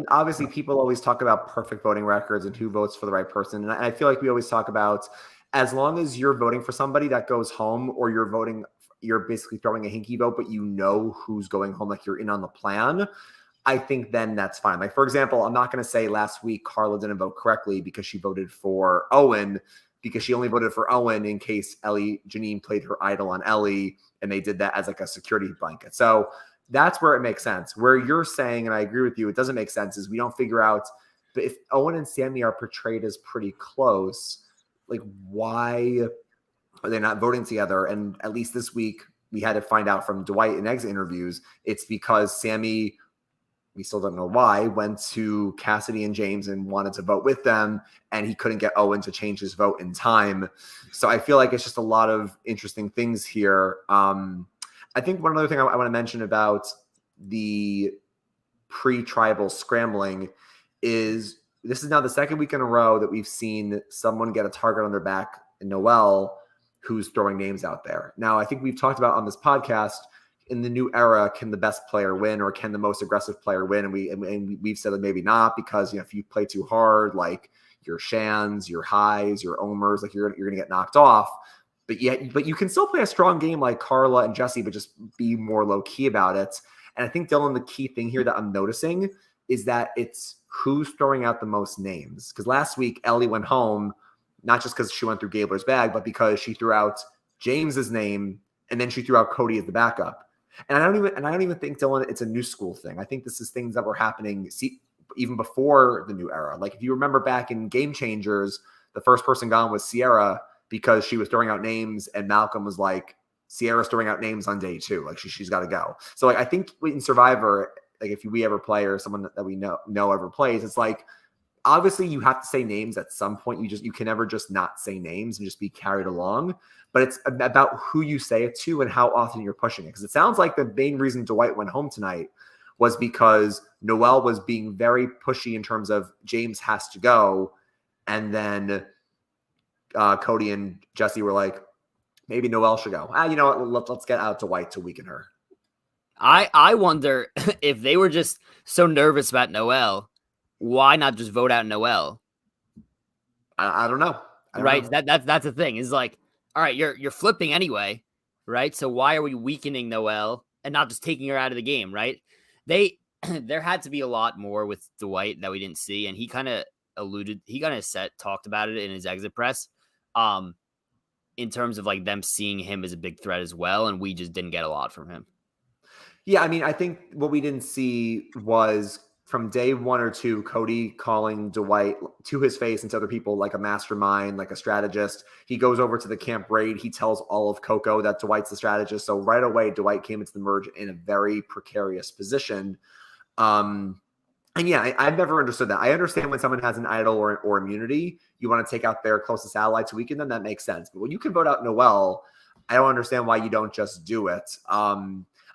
obviously people always talk about perfect voting records and who votes for the right person. And I feel like we always talk about, as long as you're voting for somebody that goes home, or you're basically throwing a hinky vote, but you know who's going home, like you're in on the plan, I think then that's fine. Like, for example, I'm not going to say last week Carla didn't vote correctly because she voted for Owen, because she only voted for Owen in case Janine played her idol on Ellie, and they did that as like a security blanket. So that's where it makes sense. Where you're saying, and I agree with you, it doesn't make sense, is we don't figure out, but if Owen and Sammy are portrayed as pretty close, like why are they not voting together? And at least this week, we had to find out from Dwight in exit interviews, it's because Sammy we still don't know why, went to Cassidy and James and wanted to vote with them, and he couldn't get Owen to change his vote in time. So I feel like it's just a lot of interesting things here. I think one other thing I want to mention about the pre-tribal scrambling is this is now the second week in a row that we've seen someone get a target on their back in Noelle who's throwing names out there. Now, I think we've talked about on this podcast, in the new era, can the best player win or can the most aggressive player win? And we've said that maybe not, because if you play too hard, like your Shans, your Highs, your Omers, like you're going to get knocked off. But you can still play a strong game like Carla and Jesse, but just be more low key about it. And I think, Dylan, the key thing here that I'm noticing is that it's who's throwing out the most names. Because last week, Ellie went home, not just because she went through Gabler's bag, but because she threw out James's name and then she threw out Cody as the backup. And I don't even think, Dylan, it's a new school thing. I think this is things that were happening even before the new era. Like if you remember back in Game Changers, the first person gone was Sierra because she was throwing out names, and Malcolm was like, Sierra's throwing out names on day 2. Like she's got to go. So like I think in Survivor, like if we ever play or someone that we know ever plays, it's like obviously you have to say names at some point. You can never just not say names and just be carried along. But it's about who you say it to and how often you're pushing it. Because it sounds like the main reason Dwight went home tonight was because Noelle was being very pushy in terms of James has to go. And then Cody and Jesse were like, maybe Noelle should go. You know what? Let's get out Dwight to weaken her. I wonder if they were just so nervous about Noelle, why not just vote out Noelle? I don't know. Right? That's the thing. Is like, all right, you're flipping anyway, right? So why are we weakening Noelle and not just taking her out of the game, right? There had to be a lot more with Dwight that we didn't see, and he kind of talked about it in his exit press, in terms of like them seeing him as a big threat as well, and we just didn't get a lot from him. Yeah, I mean, I think what we didn't see was from day 1 or 2, Cody calling Dwight to his face and to other people like a mastermind, like a strategist. He goes over to the camp raid. He tells all of Coco that Dwight's the strategist. So right away, Dwight came into the merge in a very precarious position. And yeah, I've never understood that. I understand when someone has an idol or immunity, you want to take out their closest ally to weaken them. That makes sense. But when you can vote out Noelle, I don't understand why you don't just do it.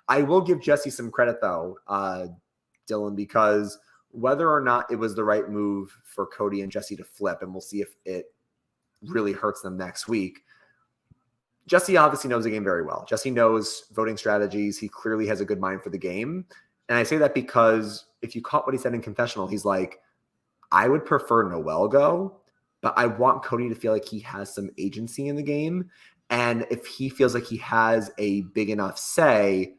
I will give Jesse some credit, though, Dylan, because whether or not it was the right move for Cody and Jesse to flip, and we'll see if it really hurts them next week, Jesse obviously knows the game very well. Jesse knows voting strategies. He clearly has a good mind for the game. And I say that because if you caught what he said in confessional, he's like, I would prefer Noelle go, but I want Cody to feel like he has some agency in the game. And if he feels like he has a big enough say,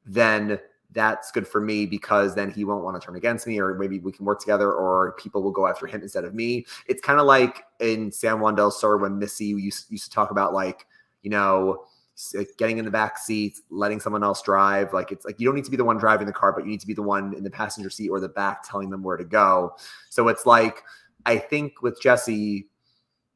then that's good for me, because then he won't want to turn against me, or maybe we can work together, or people will go after him instead of me. It's kind of like in San Juan del Sur when Missy used to talk about, like, getting in the back seat, letting someone else drive. Like, it's like you don't need to be the one driving the car, but you need to be the one in the passenger seat or the back telling them where to go. So it's like, I think with Jesse,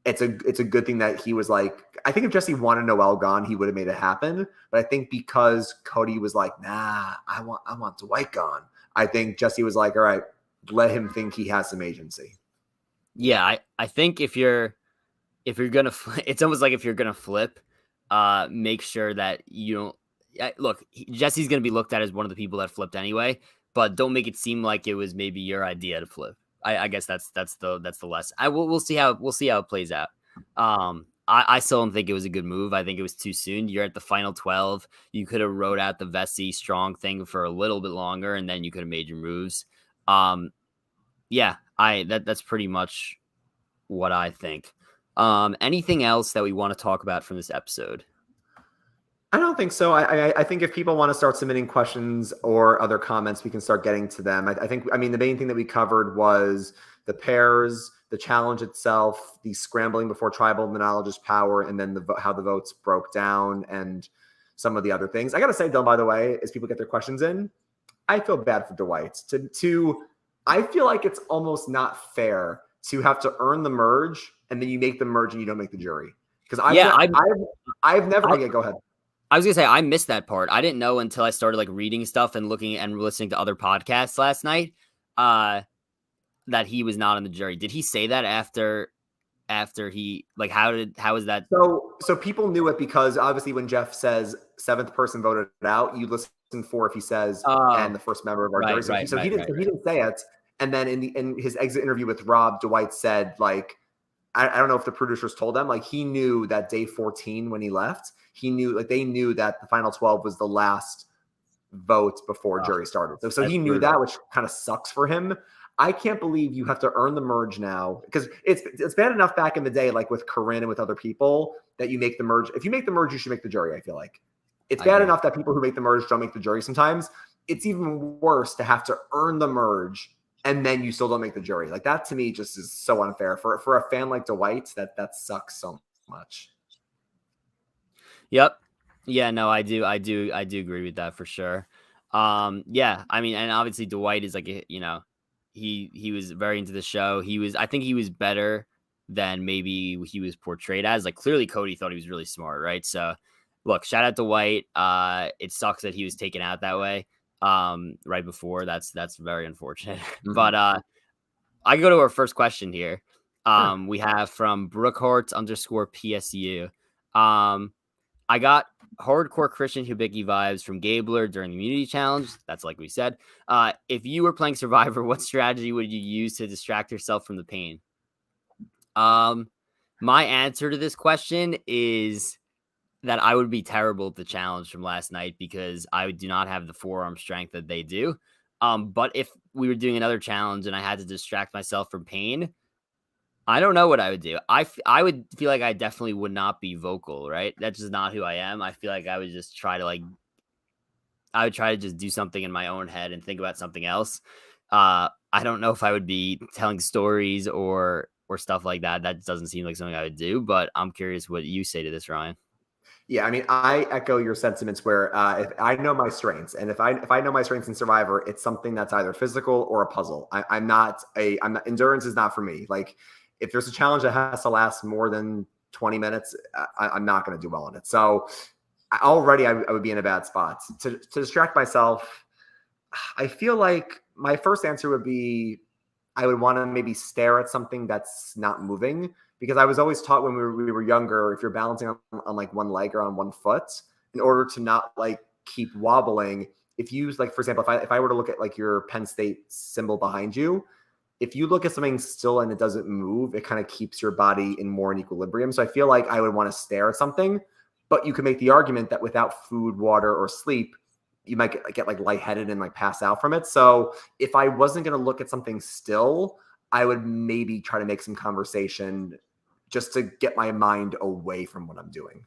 it's a good thing that he was like, I think if Jesse wanted Noelle gone, he would have made it happen. But I think because Cody was like, nah, I want Dwight gone, I think Jesse was like, all right, let him think he has some agency. Yeah, I think if you're gonna it's almost like if you're gonna flip, make sure that you don't look. Jesse's gonna be looked at as one of the people that flipped anyway, but don't make it seem like it was maybe your idea to flip. I guess that's the lesson. We'll see how it plays out. I still don't think it was a good move. I think it was too soon. You're at the final 12. You could have rode out the Vessi strong thing for a little bit longer, and then you could have made your moves. Yeah, that's pretty much what I think. Anything else that we want to talk about from this episode? I don't think so. I think if people want to start submitting questions or other comments, we can start getting to them. I mean, the main thing that we covered was the pairs, the challenge itself, the scrambling before tribal, the knowledge's power, and then how the votes broke down, and some of the other things. I got to say, Dylan, by the way, as people get their questions in, I feel bad for Dwight. I feel like it's almost not fair to have to earn the merge, and then you make the merge and you don't make the jury. Because I've never. Okay, go ahead. I was gonna say I missed that part. I didn't know until I started like reading stuff and looking and listening to other podcasts last night that he was not on the jury. Did he say that after he like how is that? So people knew it because obviously when Jeff says seventh person voted it out, you listen for if he says and Oh, the first member of our right, jury. right, He right, didn't right, right. say it. And then in his exit interview with Rob, Dwight said like I don't know if the producers told them like he knew that day 14 when he left, he knew like they knew that the final 12 was the last vote before Oh, jury started. So that's he knew brutal. that, which kind of sucks for him. I can't believe you have to earn the merge now because it's bad enough back in the day, like with Corinne and with other people, that you make the merge. If you make the merge, you should make the jury. I feel like it's I bad agree. enough that people who make the merge don't make the jury sometimes. It's even worse to have to earn the merge and then you still don't make the jury. Like that to me just is so unfair for a fan like Dwight. That sucks so much. Yep. Yeah, no, I do agree with that for sure. Yeah, I mean, and obviously Dwight is like he was very into the show. I think he was better than maybe he was portrayed as. Like clearly Cody thought he was really smart, right? So look, shout out to White. It sucks that he was taken out that way. Right before. That's very unfortunate. Mm-hmm. But I can go to our first question here. Yeah. We have from Brookhart_PSU. I got hardcore Christian Hibiki vibes from Gabler during the Immunity Challenge. That's like we said. If you were playing Survivor, what strategy would you use to distract yourself from the pain? My answer to this question is that I would be terrible at the challenge from last night because I do not have the forearm strength that they do. But if we were doing another challenge and I had to distract myself from pain, I don't know what I would do. I would feel like I definitely would not be vocal, right? That's just not who I am. I feel like I would just try to I would try to just do something in my own head and think about something else. I don't know if I would be telling stories or stuff like that. That doesn't seem like something I would do, but I'm curious what you say to this, Ryan. Yeah, I mean, I echo your sentiments where if I know my strengths, and if I know my strengths in Survivor, it's something that's either physical or a puzzle. I'm not endurance is not for me. Like if there's a challenge that has to last more than 20 minutes, I'm not going to do well in it. So already I would be in a bad spot to distract myself. I feel like my first answer would be I would want to maybe stare at something that's not moving because I was always taught when we were younger, if you're balancing on like one leg or on one foot, in order to not like keep wobbling, if you like, for example, if I were to look at like your Penn State symbol behind you, if you look at something still and it doesn't move, it kind of keeps your body in more in equilibrium. So I feel like I would want to stare at something, but you can make the argument that without food, water, or sleep, you might get like lightheaded and like pass out from it. So if I wasn't going to look at something still, I would maybe try to make some conversation just to get my mind away from what I'm doing.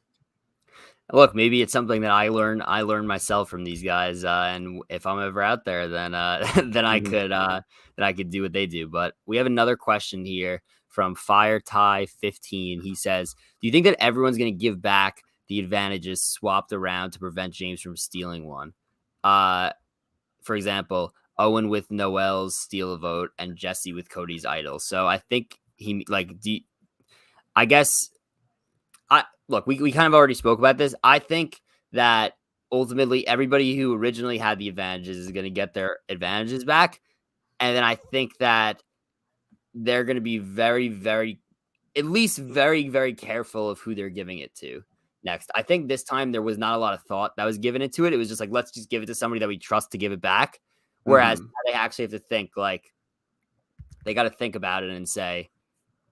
Look, maybe it's something that I learn myself from these guys, and if I'm ever out there, then then Mhm. I could do what they do. But we have another question here from FireTie15. He says, "Do you think that everyone's going to give back the advantages swapped around to prevent James from stealing one? Uh, for example, Owen with Noel's steal a vote and Jesse with Cody's idol." So I think I guess I look, we kind of already spoke about this. I think that ultimately everybody who originally had the advantages is going to get their advantages back. And then I think that they're going to be very, very, at least very, very careful of who they're giving it to next. I think this time there was not a lot of thought that was given into it. It was just like, let's just give it to somebody that we trust to give it back. Whereas Mhm. they actually have to think like they got to think about it and say,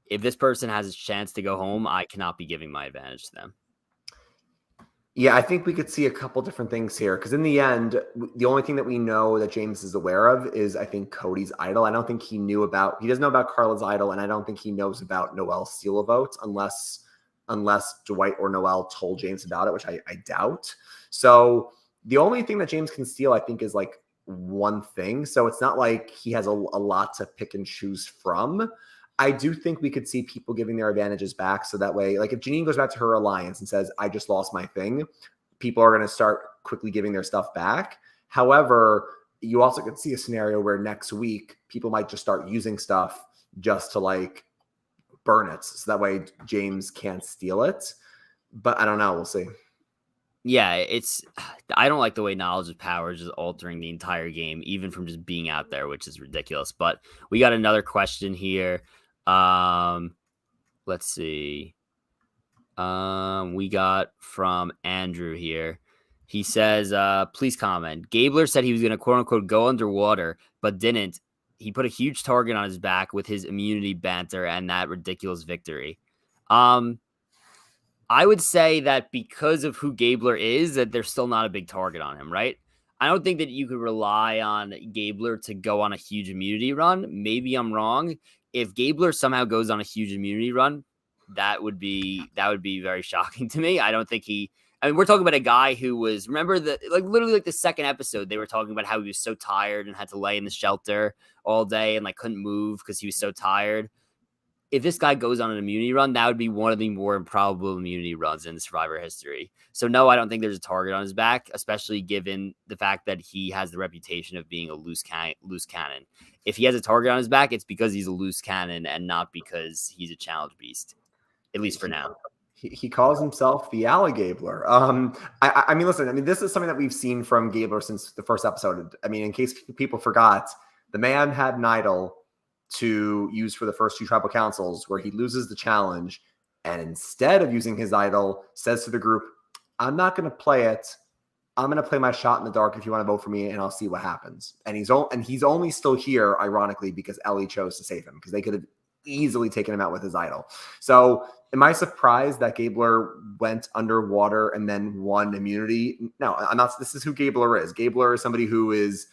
if this person has a chance to go home, I cannot be giving my advantage to them. Yeah, I think we could see a couple different things here because in the end, the only thing that we know that James is aware of is I think Cody's idol. I don't think he doesn't know about Carla's idol, and I don't think he knows about Noel's steal a vote unless Dwight or Noel told James about it, which I doubt. So the only thing that James can steal, I think, is like one thing. So it's not like he has a lot to pick and choose from. I do think we could see people giving their advantages back. So that way, like if Janine goes back to her alliance and says, I just lost my thing, people are going to start quickly giving their stuff back. However, you also could see a scenario where next week people might just start using stuff just to like burn it. So that way James can't steal it. But I don't know. We'll see. Yeah, I don't like the way knowledge of power is just altering the entire game, even from just being out there, which is ridiculous. But we got another question here. Let's see. We got from Andrew here. He says, please comment. Gabler said he was going to quote unquote go underwater, but didn't. He put a huge target on his back with his immunity banter and that ridiculous victory. I would say that because of who Gabler is, that there's still not a big target on him, right? I don't think that you could rely on Gabler to go on a huge immunity run. Maybe I'm wrong. If Gabler somehow goes on a huge immunity run, that would be very shocking to me. I don't think I mean, we're talking about a guy who was, remember literally the second episode, they were talking about how he was so tired and had to lay in the shelter all day and like couldn't move because he was so tired. If this guy goes on an immunity run, that would be one of the more improbable immunity runs in Survivor history. So no, I don't think there's a target on his back, especially given the fact that he has the reputation of being a loose cannon. If he has a target on his back, it's because he's a loose cannon and not because he's a challenge beast, at least for now. He calls himself the Alligabler. I mean, listen, I mean, this is something that we've seen from Gabler since the first episode. I mean, in case people forgot, the man had an idol to use for the first 2 tribal councils where he loses the challenge, and instead of using his idol, says to the group, I'm not going to play it. I'm going to play my shot in the dark if you want to vote for me, and I'll see what happens. And he's only still here, ironically, because Ellie chose to save him, because they could have easily taken him out with his idol. So am I surprised that Gabler went underwater and then won immunity? No, I'm not. This is who Gabler is. Gabler is somebody who is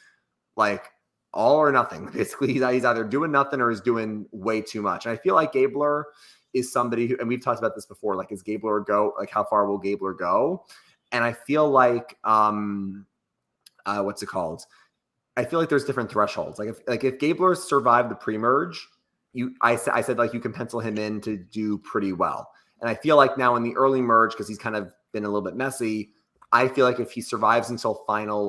like all or nothing. Basically, he's either doing nothing or he's doing way too much. And I feel like Gabler is somebody who, and we've talked about this before, like, is Gabler go, like, how far will Gabler go? And I feel like, what's it called? I feel like there's different thresholds. Like if Gabler survived the pre-merge, I said like you can pencil him in to do pretty well. And I feel like now in the early merge, because he's kind of been a little bit messy, I feel like if he survives until final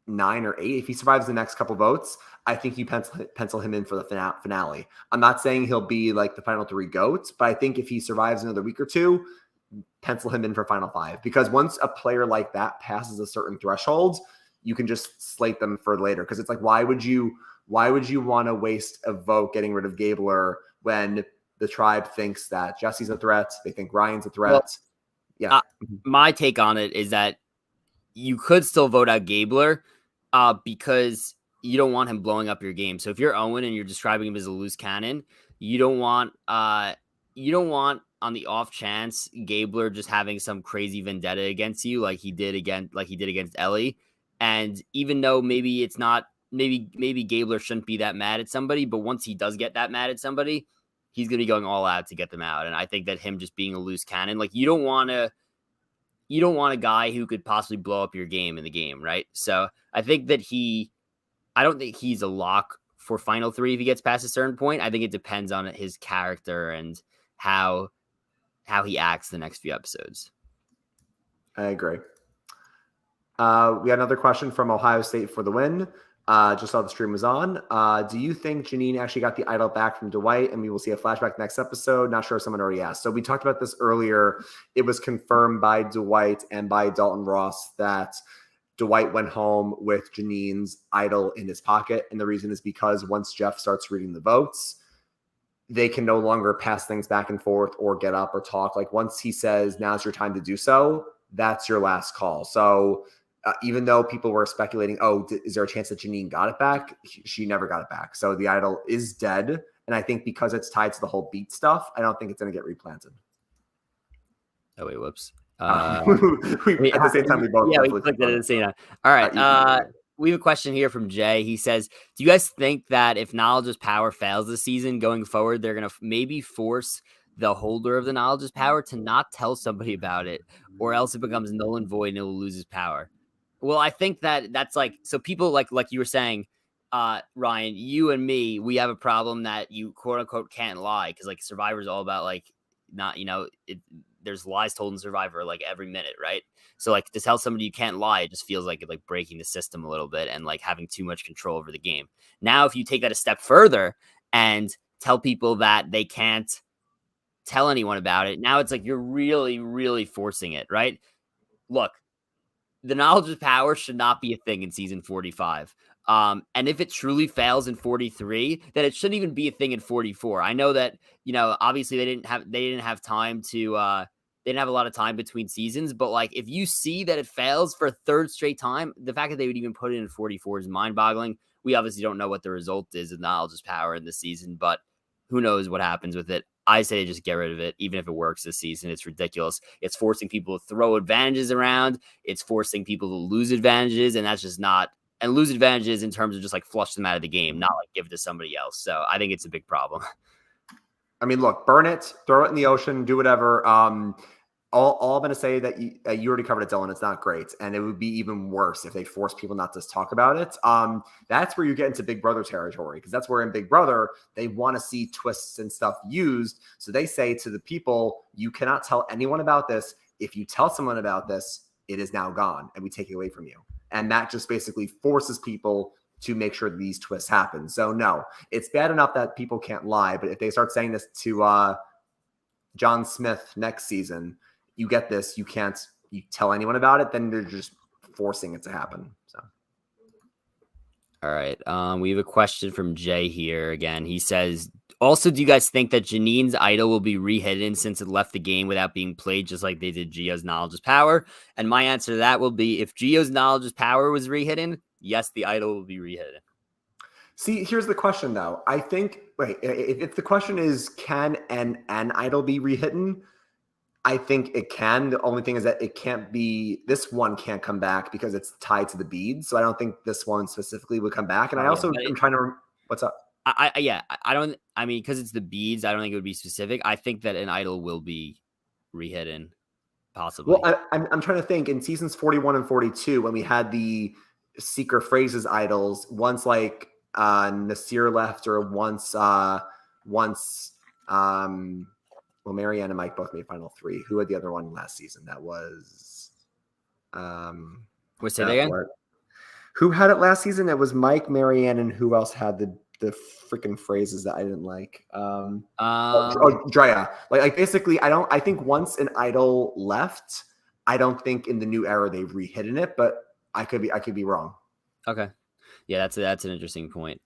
9 or 8, if he survives the next couple votes, I think you pencil him in for the finale. I'm not saying he'll be like the final 3 goats, but I think if he survives another week or 2, pencil him in for final 5. Because once a player like that passes a certain threshold, you can just slate them for later. Because it's like, why would you want to waste a vote getting rid of Gabler when the tribe thinks that Jesse's a threat? They think Ryan's a threat. Well, yeah. My take on it is that you could still vote out Gabler because you don't want him blowing up your game. So if you're Owen and you're describing him as a loose cannon, you don't want on the off chance Gabler just having some crazy vendetta against you like he did against Ellie. And even though maybe it's not, maybe Gabler shouldn't be that mad at somebody, but once he does get that mad at somebody, he's going to be going all out to get them out. And I think that him just being a loose cannon, like you don't want a guy who could possibly blow up your game in the game, right? So I think that I don't think he's a lock for final 3 if he gets past a certain point. I think it depends on his character and how he acts the next few episodes. I agree. We got another question from Ohio State for the win. Just saw the stream was on. Do you think Janine actually got the idol back from Dwight and we will see a flashback next episode? Not sure if someone already asked. So we talked about this earlier. It was confirmed by Dwight and by Dalton Ross that Dwight went home with Janine's idol in his pocket. And the reason is because once Jeff starts reading the votes, they can no longer pass things back and forth or get up or talk. Like once he says, now's your time to do so, that's your last call. So even though people were speculating, is there a chance that Janine got it back? She never got it back. So the idol is dead. And I think because it's tied to the whole beat stuff, I don't think it's going to get replanted. Oh, wait, whoops. At the same time, we both clicked it at the same time. All right. We have a question here from Jay. He says, do you guys think that if Knowledge's power fails this season going forward, they're going to maybe force the holder of the Knowledge's power to not tell somebody about it, or else it becomes null and void and it will lose his power? Well, I think that's like, so people like you were saying, Ryan, you and me, we have a problem that you quote unquote can't lie. Cause like Survivor's all about like, not, there's lies told in Survivor like every minute. Right. So like to tell somebody you can't lie, it just feels like breaking the system a little bit and like having too much control over the game. Now, if you take that a step further and tell people that they can't tell anyone about it. Now it's like you're really, really forcing it, right? Look, the knowledge of power should not be a thing in season 45. And if it truly fails in 43, then it shouldn't even be a thing in 44. I know that, obviously they didn't have time to they didn't have a lot of time between seasons, but like if you see that it fails for a third straight time, the fact that they would even put it in 44 is mind-boggling. We obviously don't know what the result is of knowledge of power in this season, but who knows what happens with it. I say just get rid of it, even if it works this season. It's ridiculous. It's forcing people to throw advantages around. It's forcing people to lose advantages, and that's just not. And lose advantages in terms of just like flush them out of the game, not like give it to somebody else. So I think it's a big problem. I mean, look, burn it, throw it in the ocean, do whatever. All I'm going to say that you already covered it, Dylan. It's not great, and it would be even worse if they force people not to talk about it. That's where you get into Big Brother territory, because that's where in Big Brother they want to see twists and stuff used. So they say to the people, you cannot tell anyone about this. If you tell someone about this, it is now gone, and we take it away from you. And that just basically forces people to make sure these twists happen. So no, it's bad enough that people can't lie, but if they start saying this to John Smith next season, you get this, you tell anyone about it, then they're just forcing it to happen. So, all right. We have a question from Jay here again. He says, also, do you guys think that Janine's idol will be rehidden since it left the game without being played, just like they did Gio's knowledge is power? And my answer to that will be, if Gio's knowledge is power was rehidden, yes, the idol will be rehidden. See, here's the question though. I think, if the question is, can an idol be rehidden? I think it can. The only thing is that this one can't come back because it's tied to the beads. So I don't think this one specifically would come back. And I also am trying to, what's up? Because it's the beads, I don't think it would be specific. I think that an idol will be rehidden, possibly. Well, I'm trying to think in seasons 41 and 42, when we had the secret phrases idols, once like Nasir left, or once well, Marianne and Mike both made final three. Who had the other one last season? That was What's it again? Who had it last season? It was Mike, Marianne, and who else had the freaking phrases that I didn't like? Drea. Like basically, I think once an idol left, I don't think in the new era they've rehidden it, but I could be wrong. Okay. Yeah, that's an interesting point.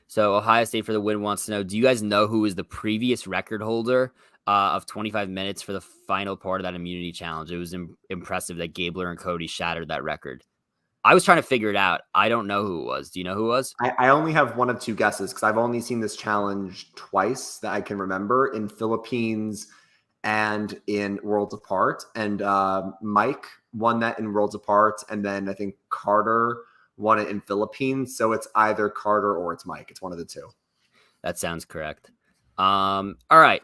So Ohio State for the win wants to know, do you guys know who is the previous record holder of 25 minutes for the final part of that immunity challenge? It was impressive that Gabler and Cody shattered that record. I was trying to figure it out. I don't know who it was. Do you know who it was? I only have one of two guesses because I've only seen this challenge twice that I can remember, in Philippines and in Worlds Apart. And Mike won that in Worlds Apart, and then I think Carter won it in Philippines. So it's either Carter or it's Mike. It's one of the two. That sounds correct. All right.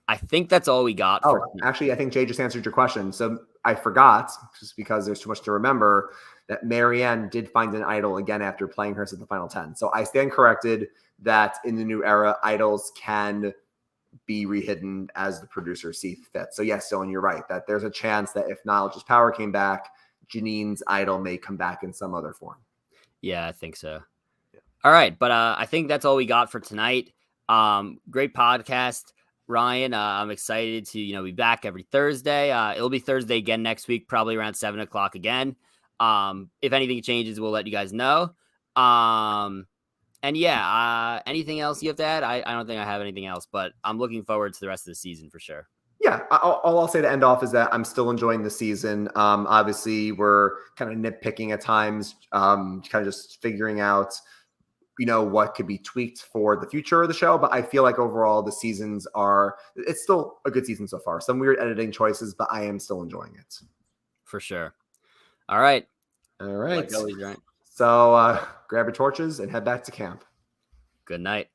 I think that's all we got. Actually, I think Jay just answered your question. So I forgot, just because there's too much to remember, that Marianne did find an idol again after playing hers at the final 10. So I stand corrected that in the new era, idols can be rehidden as the producers see fit. So yes, Dylan, you're right, that there's a chance that if Knowledge is Power came back, Janine's idol may come back in some other form. Yeah, I think so. Yeah. All right. But I think that's all we got for tonight. Great podcast, Ryan. I'm excited to, be back every Thursday. It'll be Thursday again next week, probably around 7:00 again. If anything changes, we'll let you guys know. And yeah, anything else you have to add? I don't think I have anything else, but I'm looking forward to the rest of the season for sure. Yeah, all I'll say to end off is that I'm still enjoying the season. Obviously, we're kind of nitpicking at times, kind of just figuring out, what could be tweaked for the future of the show. But I feel like overall the it's still a good season so far. Some weird editing choices, but I am still enjoying it. For sure. All right. All right. Like always, right? So grab your torches and head back to camp. Good night.